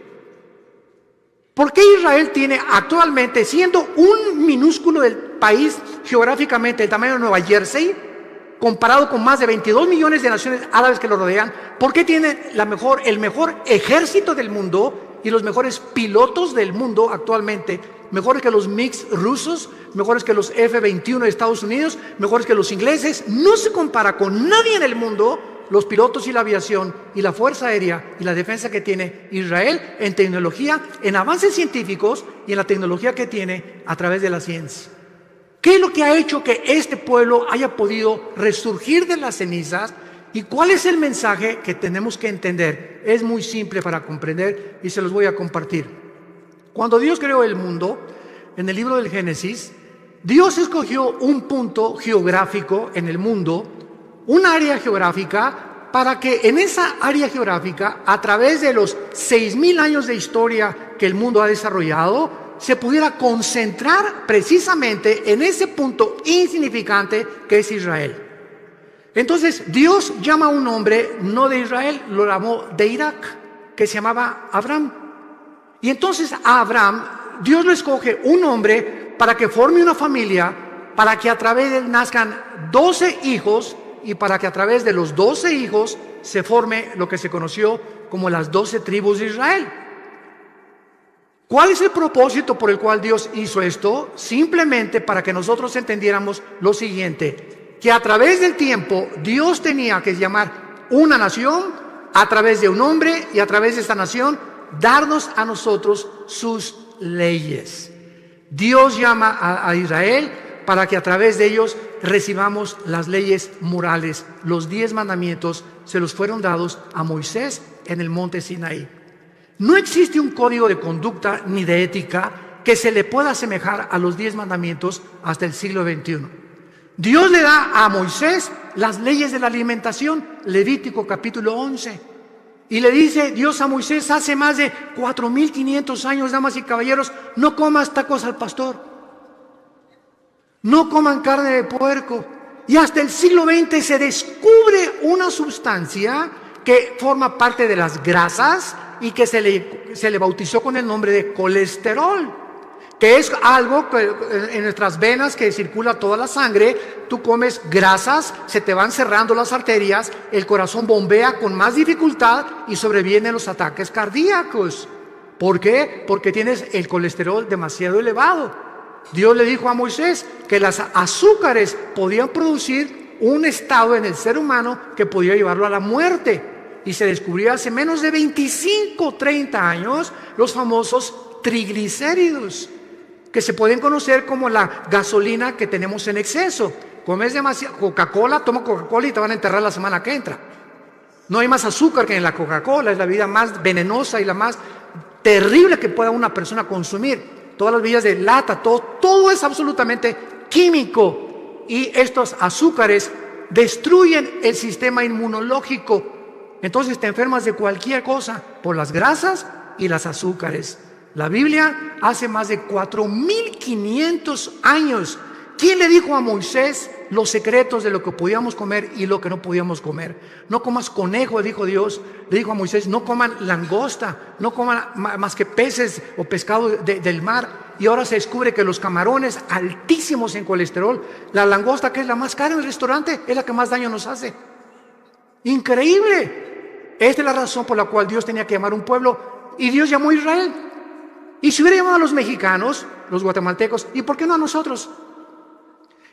¿Por qué Israel tiene actualmente, siendo un minúsculo del país geográficamente, el tamaño de Nueva Jersey, comparado con más de 22 millones de naciones árabes que lo rodean, por qué tiene el mejor ejército del mundo y los mejores pilotos del mundo actualmente? Mejores que los MiGs rusos, mejores que los F-21 de Estados Unidos, mejores que los ingleses. No se compara con nadie en el mundo los pilotos y la aviación y la fuerza aérea y la defensa que tiene Israel en tecnología, en avances científicos y en la tecnología que tiene a través de la ciencia. ¿Qué es lo que ha hecho que este pueblo haya podido resurgir de las cenizas? ¿Y cuál es el mensaje que tenemos que entender? Es muy simple para comprender y se los voy a compartir. Cuando Dios creó el mundo, en el libro del Génesis, Dios escogió un punto geográfico en el mundo, un área geográfica, para que en esa área geográfica, a través de los 6000 años de historia que el mundo ha desarrollado, se pudiera concentrar precisamente en ese punto insignificante que es Israel. Entonces Dios llama a un hombre, no de Israel, lo llamó de Irak, que se llamaba Abraham. Y entonces a Abraham, Dios le escoge un hombre para que forme una familia, para que a través de él nazcan 12 hijos y para que a través de los 12 hijos se forme lo que se conoció como las 12 tribus de Israel. ¿Cuál es el propósito por el cual Dios hizo esto? Simplemente para que nosotros entendiéramos lo siguiente, que a través del tiempo Dios tenía que llamar una nación a través de un hombre y a través de esta nación darnos a nosotros sus leyes. Dios llama a Israel para que a través de ellos recibamos las leyes morales. Los 10 mandamientos se los fueron dados a Moisés en el monte Sinaí. No existe un código de conducta ni de ética que se le pueda asemejar a los 10 mandamientos hasta el siglo XXI. Dios le da a Moisés las leyes de la alimentación, Levítico capítulo 11. Y le dice Dios a Moisés hace más de 4500 años, damas y caballeros, no comas tacos al pastor, no coman carne de puerco. Y hasta el siglo XX se descubre una sustancia que forma parte de las grasas y que se le bautizó con el nombre de colesterol, que es algo que en nuestras venas que circula toda la sangre. Tú comes grasas, se te van cerrando las arterias, el corazón bombea con más dificultad y sobrevienen los ataques cardíacos. ¿Por qué? Porque tienes el colesterol demasiado elevado. Dios le dijo a Moisés que las azúcares podían producir un estado en el ser humano que podía llevarlo a la muerte. Y se descubrió hace menos de 25, 30 años los famosos triglicéridos, que se pueden conocer como la gasolina que tenemos en exceso. Comes demasiado Coca-Cola, toma Coca-Cola y te van a enterrar la semana que entra. No hay más azúcar que en la Coca-Cola, es la bebida más venenosa y la más terrible que pueda una persona consumir. Todas las bebidas de lata, todo es absolutamente químico, y estos azúcares destruyen el sistema inmunológico. Entonces te enfermas de cualquier cosa por las grasas y las azúcares. La Biblia hace más de 4500 años. ¿Quién le dijo a Moisés los secretos de lo que podíamos comer y lo que no podíamos comer? No comas conejo, dijo Dios. Le dijo a Moisés, no coman langosta, no coman más que peces o pescado del mar. Y ahora se descubre que los camarones, altísimos en colesterol, la langosta, que es la más cara en el restaurante, es la que más daño nos hace. Increíble. Esta es la razón por la cual Dios tenía que llamar a un pueblo, y Dios llamó a Israel. Y si hubiera llamado a los mexicanos, los guatemaltecos, ¿y por qué no a nosotros?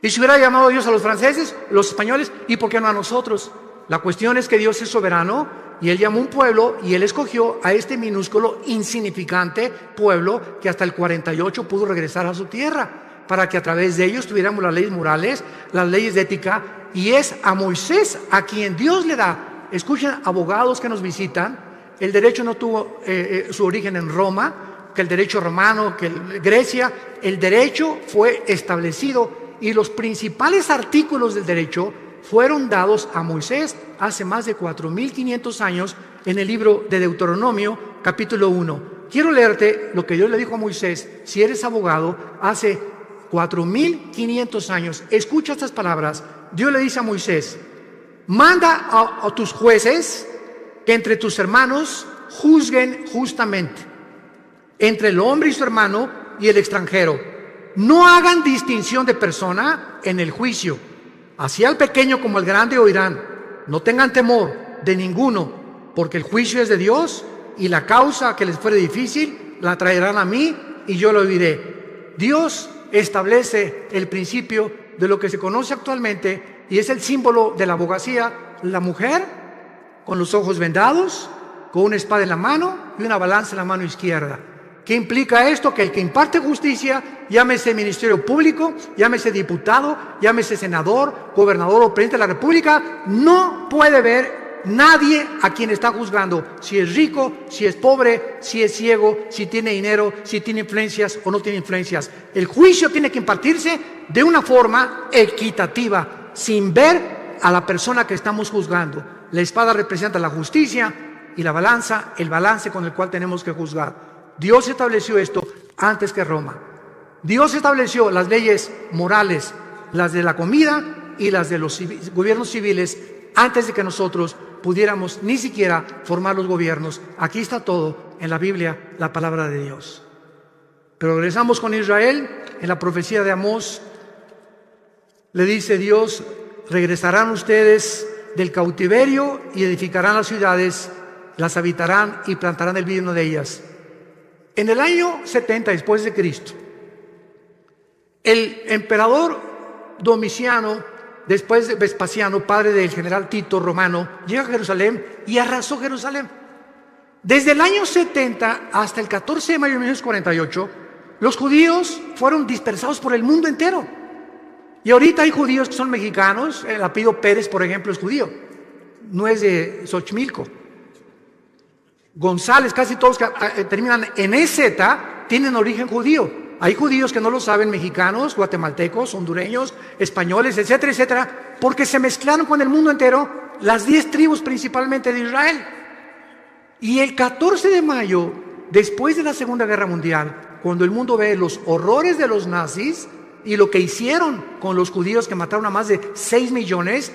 Y si hubiera llamado a Dios a los franceses, los españoles, ¿y por qué no a nosotros? La cuestión es que Dios es soberano Y él llamó un pueblo y él escogió a este minúsculo, insignificante pueblo que hasta el 48 pudo regresar a su tierra, para que a través de ellos tuviéramos las leyes morales, las leyes de ética. Y es a Moisés a quien Dios le da. Escuchen, abogados que nos visitan, el derecho no tuvo su origen en Roma, que el derecho romano, que Grecia. El derecho fue establecido y los principales artículos del derecho fueron dados a Moisés hace más de 4.500 años en el libro de Deuteronomio, capítulo 1. Quiero leerte lo que Dios le dijo a Moisés, si eres abogado, hace 4.500 años. Escucha estas palabras. Dios le dice a Moisés: manda a tus jueces que entre tus hermanos juzguen justamente, entre el hombre y su hermano y el extranjero. No hagan distinción de persona en el juicio. Así al pequeño como al grande oirán. No tengan temor de ninguno, porque el juicio es de Dios y la causa que les fuere difícil la traerán a mí y yo lo oiré. Dios establece el principio de lo que se conoce actualmente y es el símbolo de la abogacía: la mujer con los ojos vendados, con una espada en la mano y una balanza en la mano izquierda. ¿Qué implica esto? Que el que imparte justicia, llámese ministerio público, llámese diputado, llámese senador, gobernador o presidente de la república, no puede ver nadie a quien está juzgando, si es rico, si es pobre, si es ciego, si tiene dinero, si tiene influencias o no tiene influencias. El juicio tiene que impartirse de una forma equitativa, sin ver a la persona que estamos juzgando. La espada representa la justicia y la balanza, el balance con el cual tenemos que juzgar. Dios estableció esto antes que Roma. Dios estableció las leyes morales, las de la comida y las de los gobiernos civiles, antes de que nosotros pudiéramos ni siquiera formar los gobiernos. Aquí está todo en la Biblia, la palabra de Dios. Pero regresamos con Israel. En la profecía de Amós le dice Dios: regresarán ustedes del cautiverio y edificarán las ciudades, las habitarán y plantarán el vino de ellas. En el año 70 después de Cristo, el emperador Domiciano, después de Vespasiano, padre del general Tito romano, llega a Jerusalén y arrasó Jerusalén. Desde el año 70 hasta el 14 de mayo de 1948, los judíos fueron dispersados por el mundo entero. Y ahorita hay judíos que son mexicanos. El apellido Pérez, por ejemplo, es judío, no es de Xochimilco. González, casi todos que terminan en EZ tienen origen judío. Hay judíos que no lo saben, mexicanos, guatemaltecos, hondureños, españoles, etcétera, etcétera, porque se mezclaron con el mundo entero, las 10 tribus principalmente de Israel. Y el 14 de mayo, después de la Segunda Guerra Mundial, cuando el mundo ve los horrores de los nazis y lo que hicieron con los judíos, que mataron a más de 6 millones,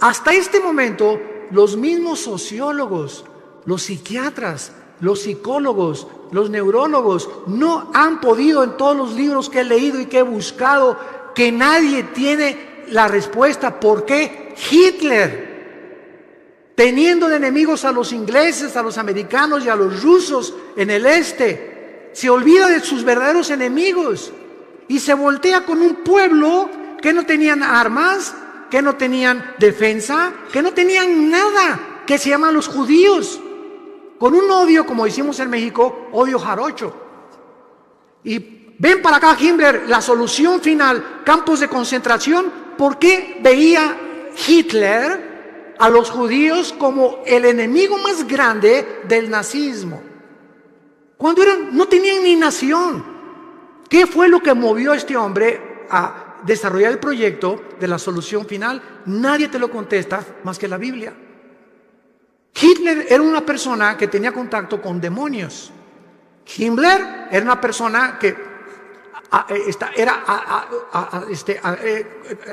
hasta este momento los mismos sociólogos, los psiquiatras, los psicólogos, los neurólogos no han podido, en todos los libros que he leído y que he buscado, que nadie tiene la respuesta. ¿Por qué Hitler, teniendo de enemigos a los ingleses, a los americanos y a los rusos en el este, se olvida de sus verdaderos enemigos y se voltea con un pueblo que no tenían armas, que no tenían defensa, que no tenían nada, que se llaman los judíos? Con un odio, como decimos en México, odio jarocho. Y ven para acá, Himmler, la solución final: campos de concentración. ¿Por qué veía Hitler a los judíos como el enemigo más grande del nazismo? Cuando no tenían ni nación. ¿Qué fue lo que movió a este hombre a desarrollar el proyecto de la solución final? Nadie te lo contesta más que la Biblia. Hitler era una persona que tenía contacto con demonios. Himmler era una persona que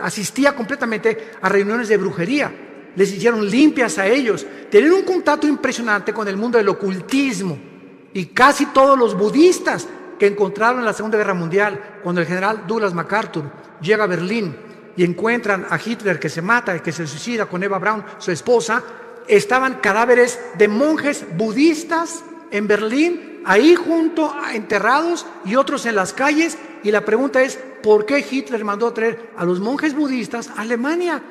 asistía completamente a reuniones de brujería. Les hicieron limpias a ellos. Tenían un contacto impresionante con el mundo del ocultismo. Y casi todos los budistas que encontraron en la Segunda Guerra Mundial, cuando el general Douglas MacArthur llega a Berlín y encuentran a Hitler que se mata, que se suicida con Eva Braun, su esposa, estaban cadáveres de monjes budistas en Berlín, ahí junto, enterrados, y otros en las calles. Y la pregunta es: ¿por qué Hitler mandó a traer a los monjes budistas a Alemania?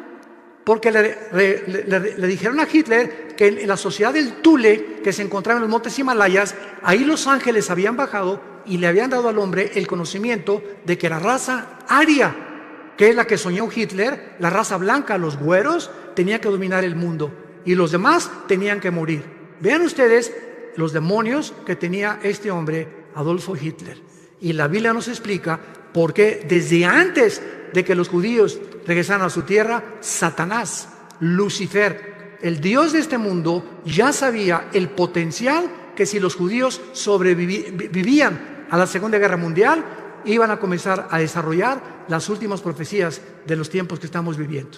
porque le dijeron a Hitler que en la sociedad del Thule, que se encontraba en los montes Himalayas, ahí los ángeles habían bajado y le habían dado al hombre el conocimiento de que la raza aria, que es la que soñó Hitler, la raza blanca, los güeros, tenía que dominar el mundo y los demás tenían que morir. Vean ustedes los demonios que tenía este hombre, Adolfo Hitler. Y la Biblia nos explica por qué desde antes de que los judíos regresaran a su tierra, Satanás, Lucifer, el Dios de este mundo, ya sabía el potencial que si los judíos sobrevivían a la Segunda Guerra Mundial, iban a comenzar a desarrollar las últimas profecías de los tiempos que estamos viviendo.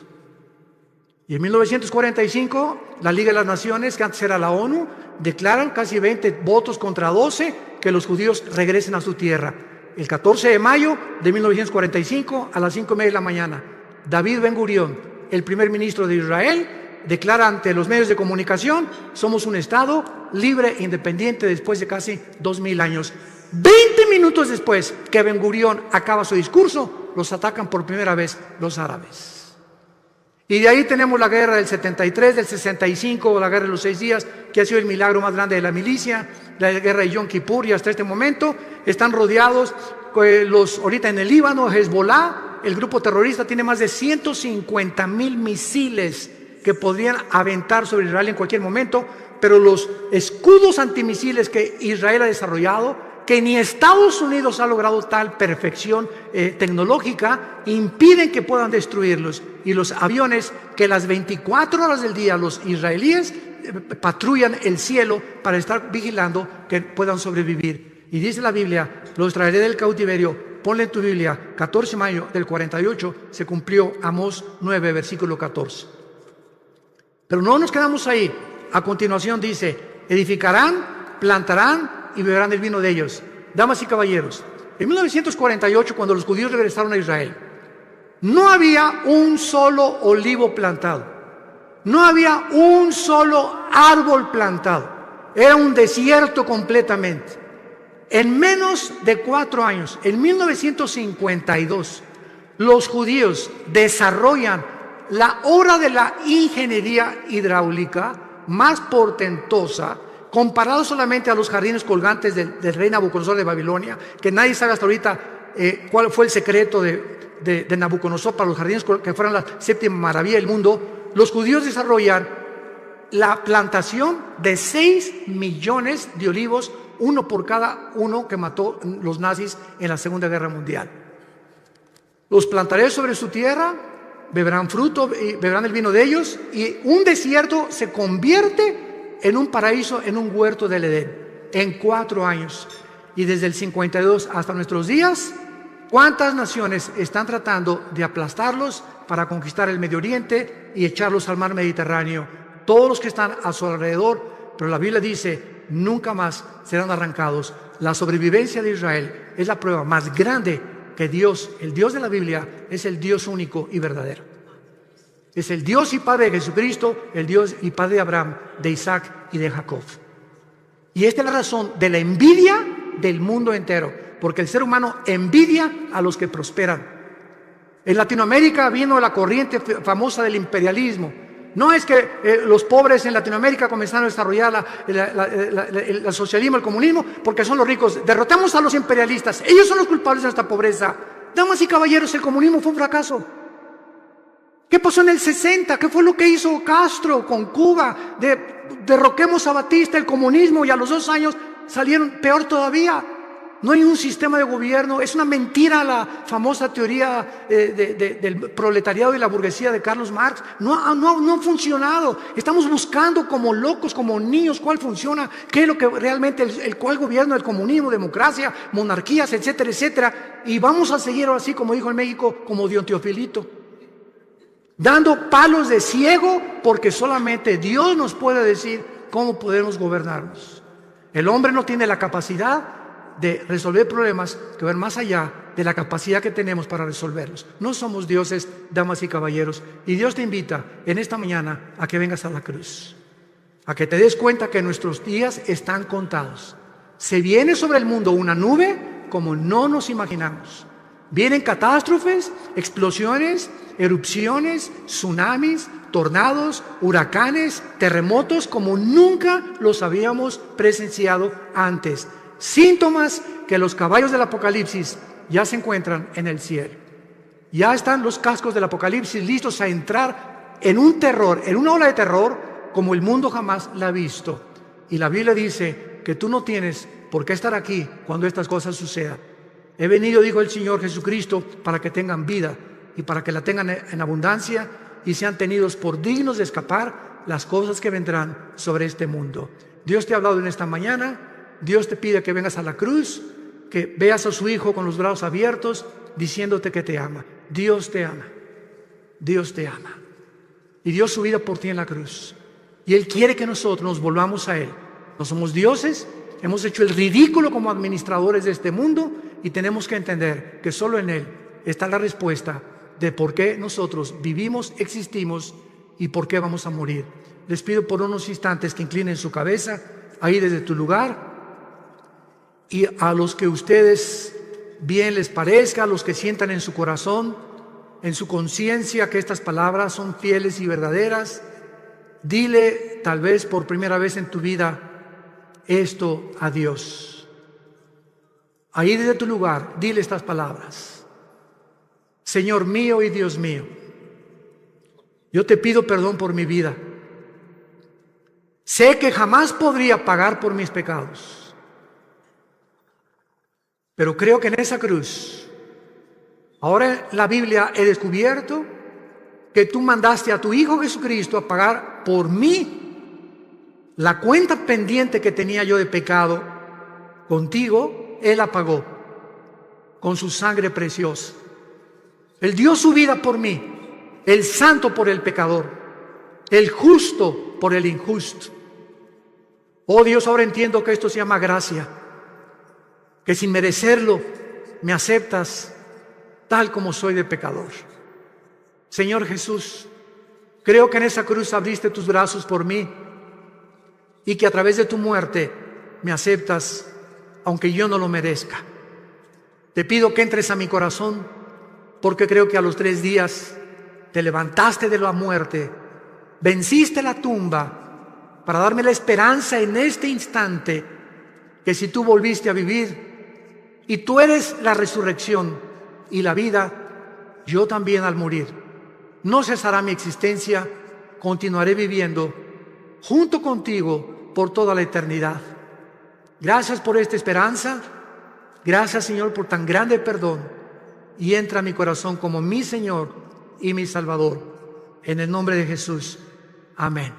Y en 1945, la Liga de las Naciones, que antes era la ONU, declaran casi 20 votos contra 12 que los judíos regresen a su tierra. El 14 de mayo de 1945, a las 5:30 de la mañana, David Ben Gurión, el primer ministro de Israel, declara ante los medios de comunicación: somos un Estado libre e independiente después de casi 2000 años. 20 minutos después que Ben Gurión acaba su discurso, los atacan por primera vez los árabes. Y de ahí tenemos la guerra del 73, del 65, la guerra de los 6 días, que ha sido el milagro más grande de la milicia, la guerra de Yom Kippur, y hasta este momento están rodeados ahorita en el Líbano, Hezbollah, el grupo terrorista, tiene más de 150,000 misiles que podrían aventar sobre Israel en cualquier momento, pero los escudos antimisiles que Israel ha desarrollado, que ni Estados Unidos ha logrado tal perfección tecnológica, impiden que puedan destruirlos. Y los aviones que las 24 horas del día los israelíes patrullan el cielo para estar vigilando que puedan sobrevivir. Y dice la Biblia: los traeré del cautiverio. Ponle en tu Biblia, 14 de mayo del 48, se cumplió Amós 9, versículo 14. Pero no nos quedamos ahí. A continuación dice: edificarán, plantarán y beberán el vino de ellos. Damas y caballeros, en 1948, cuando los judíos regresaron a Israel, no había un solo olivo plantado, no había un solo árbol plantado, era un desierto completamente. En menos de 4 años, en 1952, los judíos desarrollan la obra de la ingeniería hidráulica más portentosa, comparado solamente a los jardines colgantes del rey Nabucodonosor de Babilonia, que nadie sabe hasta ahorita cuál fue el secreto de Nabucodonosor para los jardines que fueran la 7ª maravilla del mundo. Los judíos desarrollan la plantación de 6 millones de olivos, uno por cada uno que mató los nazis en la Segunda Guerra Mundial. Los plantaré sobre su tierra, beberán fruto y beberán el vino de ellos, y un desierto se convierte en un paraíso, en un huerto del Edén, en 4 años. Y desde el 52 hasta nuestros días, ¿cuántas naciones están tratando de aplastarlos para conquistar el Medio Oriente y echarlos al mar Mediterráneo? Todos los que están a su alrededor, pero la Biblia dice: nunca más serán arrancados. La sobrevivencia de Israel es la prueba más grande que Dios, el Dios de la Biblia, es el Dios único y verdadero. Es el Dios y Padre de Jesucristo, el Dios y Padre de Abraham, de Isaac y de Jacob. Y esta es la razón de la envidia del mundo entero, porque el ser humano envidia a los que prosperan. En Latinoamérica vino la corriente famosa del imperialismo. No es que los pobres en Latinoamérica comenzaron a desarrollar el socialismo, el comunismo, porque son los ricos. Derrotamos a los imperialistas, ellos son los culpables de nuestra pobreza. Damas y caballeros, el comunismo fue un fracaso. ¿Qué pasó en el 60? ¿Qué fue lo que hizo Castro con Cuba? Derroquemos a Batista, el comunismo, y a los 2 años salieron peor todavía. No hay un sistema de gobierno. Es una mentira la famosa teoría del proletariado y la burguesía de Carlos Marx. No ha funcionado. Estamos buscando como locos, como niños, cuál funciona, qué es lo que realmente cuál gobierno, el comunismo, democracia, monarquías, etcétera, etcétera. Y vamos a seguir así, como dijo en México, como Don Teofilito, dando palos de ciego, porque solamente Dios nos puede decir cómo podemos gobernarnos. El hombre no tiene la capacidad de resolver problemas que van más allá de la capacidad que tenemos para resolverlos. No somos dioses, damas y caballeros, y Dios te invita en esta mañana a que vengas a la cruz, a que te des cuenta que nuestros días están contados. Se viene sobre el mundo una nube como no nos imaginamos. Vienen catástrofes, explosiones, erupciones, tsunamis, tornados, huracanes, terremotos como nunca los habíamos presenciado antes. Síntomas que los caballos del Apocalipsis ya se encuentran en el cielo. Ya están los cascos del Apocalipsis listos a entrar en un terror, en una ola de terror como el mundo jamás la ha visto. Y la Biblia dice que tú no tienes por qué estar aquí cuando estas cosas sucedan. He venido, dijo el Señor Jesucristo, para que tengan vida y para que la tengan en abundancia y sean tenidos por dignos de escapar las cosas que vendrán sobre este mundo. Dios te ha hablado en esta mañana. Dios te pide que vengas a la cruz, que veas a su Hijo con los brazos abiertos, diciéndote que te ama. Dios te ama. Dios te ama. Y dio su vida por ti en la cruz. Y Él quiere que nosotros nos volvamos a Él. No somos dioses, hemos hecho el ridículo como administradores de este mundo y tenemos que entender que solo en Él está la respuesta de por qué nosotros vivimos, existimos y por qué vamos a morir. Les pido por unos instantes que inclinen su cabeza ahí desde tu lugar, y a los que ustedes bien les parezca, a los que sientan en su corazón, en su conciencia que estas palabras son fieles y verdaderas, dile tal vez por primera vez en tu vida esto a Dios. Ahí desde tu lugar, dile estas palabras: Señor mío y Dios mío, yo te pido perdón por mi vida. Sé que jamás podría pagar por mis pecados, pero creo que en esa cruz, ahora en la Biblia he descubierto que tú mandaste a tu Hijo Jesucristo a pagar por mí la cuenta pendiente que tenía yo de pecado. Contigo Él la pagó con su sangre preciosa. Él dio su vida por mí, el santo por el pecador, el justo por el injusto. Oh Dios, ahora entiendo que esto se llama gracia, que sin merecerlo me aceptas tal como soy de pecador. Señor Jesús, creo que en esa cruz abriste tus brazos por mí y que a través de tu muerte me aceptas aunque yo no lo merezca. Te pido que entres a mi corazón, porque creo que a los 3 días te levantaste de la muerte, venciste la tumba para darme la esperanza en este instante que si tú volviste a vivir y tú eres la resurrección y la vida, yo también al morir no cesará mi existencia, continuaré viviendo junto contigo por toda la eternidad. Gracias por esta esperanza, gracias Señor por tan grande perdón, y entra a mi corazón como mi Señor y mi Salvador. En el nombre de Jesús, amén.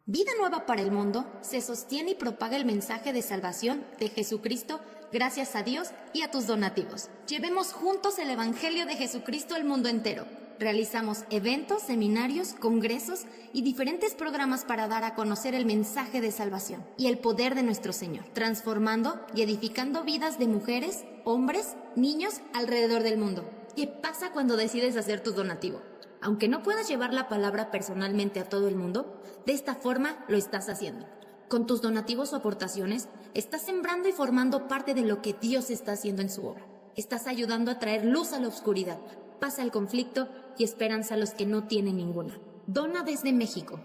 Vida Nueva para el Mundo se sostiene y propaga el mensaje de salvación de Jesucristo gracias a Dios y a tus donativos. Llevemos juntos el Evangelio de Jesucristo al mundo entero. Realizamos eventos, seminarios, congresos y diferentes programas para dar a conocer el mensaje de salvación y el poder de nuestro Señor, transformando y edificando vidas de mujeres, hombres, niños alrededor del mundo. ¿Qué pasa cuando decides hacer tu donativo? Aunque no puedas llevar la palabra personalmente a todo el mundo, de esta forma lo estás haciendo. Con tus donativos o aportaciones, estás sembrando y formando parte de lo que Dios está haciendo en su obra. Estás ayudando a traer luz a la oscuridad, paz al conflicto y esperanza a los que no tienen ninguna. Dona desde México.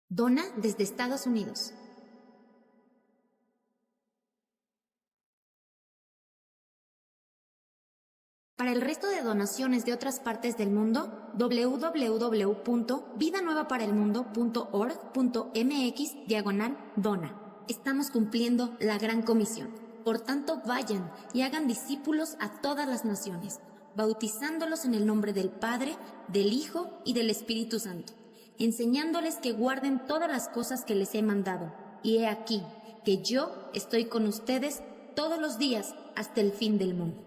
Dona desde Estados Unidos. Para el resto de donaciones de otras partes del mundo, www.vidanuevaparelmundo.org.mx/dona. Estamos cumpliendo la gran comisión. Por tanto, vayan y hagan discípulos a todas las naciones, bautizándolos en el nombre del Padre, del Hijo y del Espíritu Santo, enseñándoles que guarden todas las cosas que les he mandado. Y he aquí que yo estoy con ustedes todos los días hasta el fin del mundo.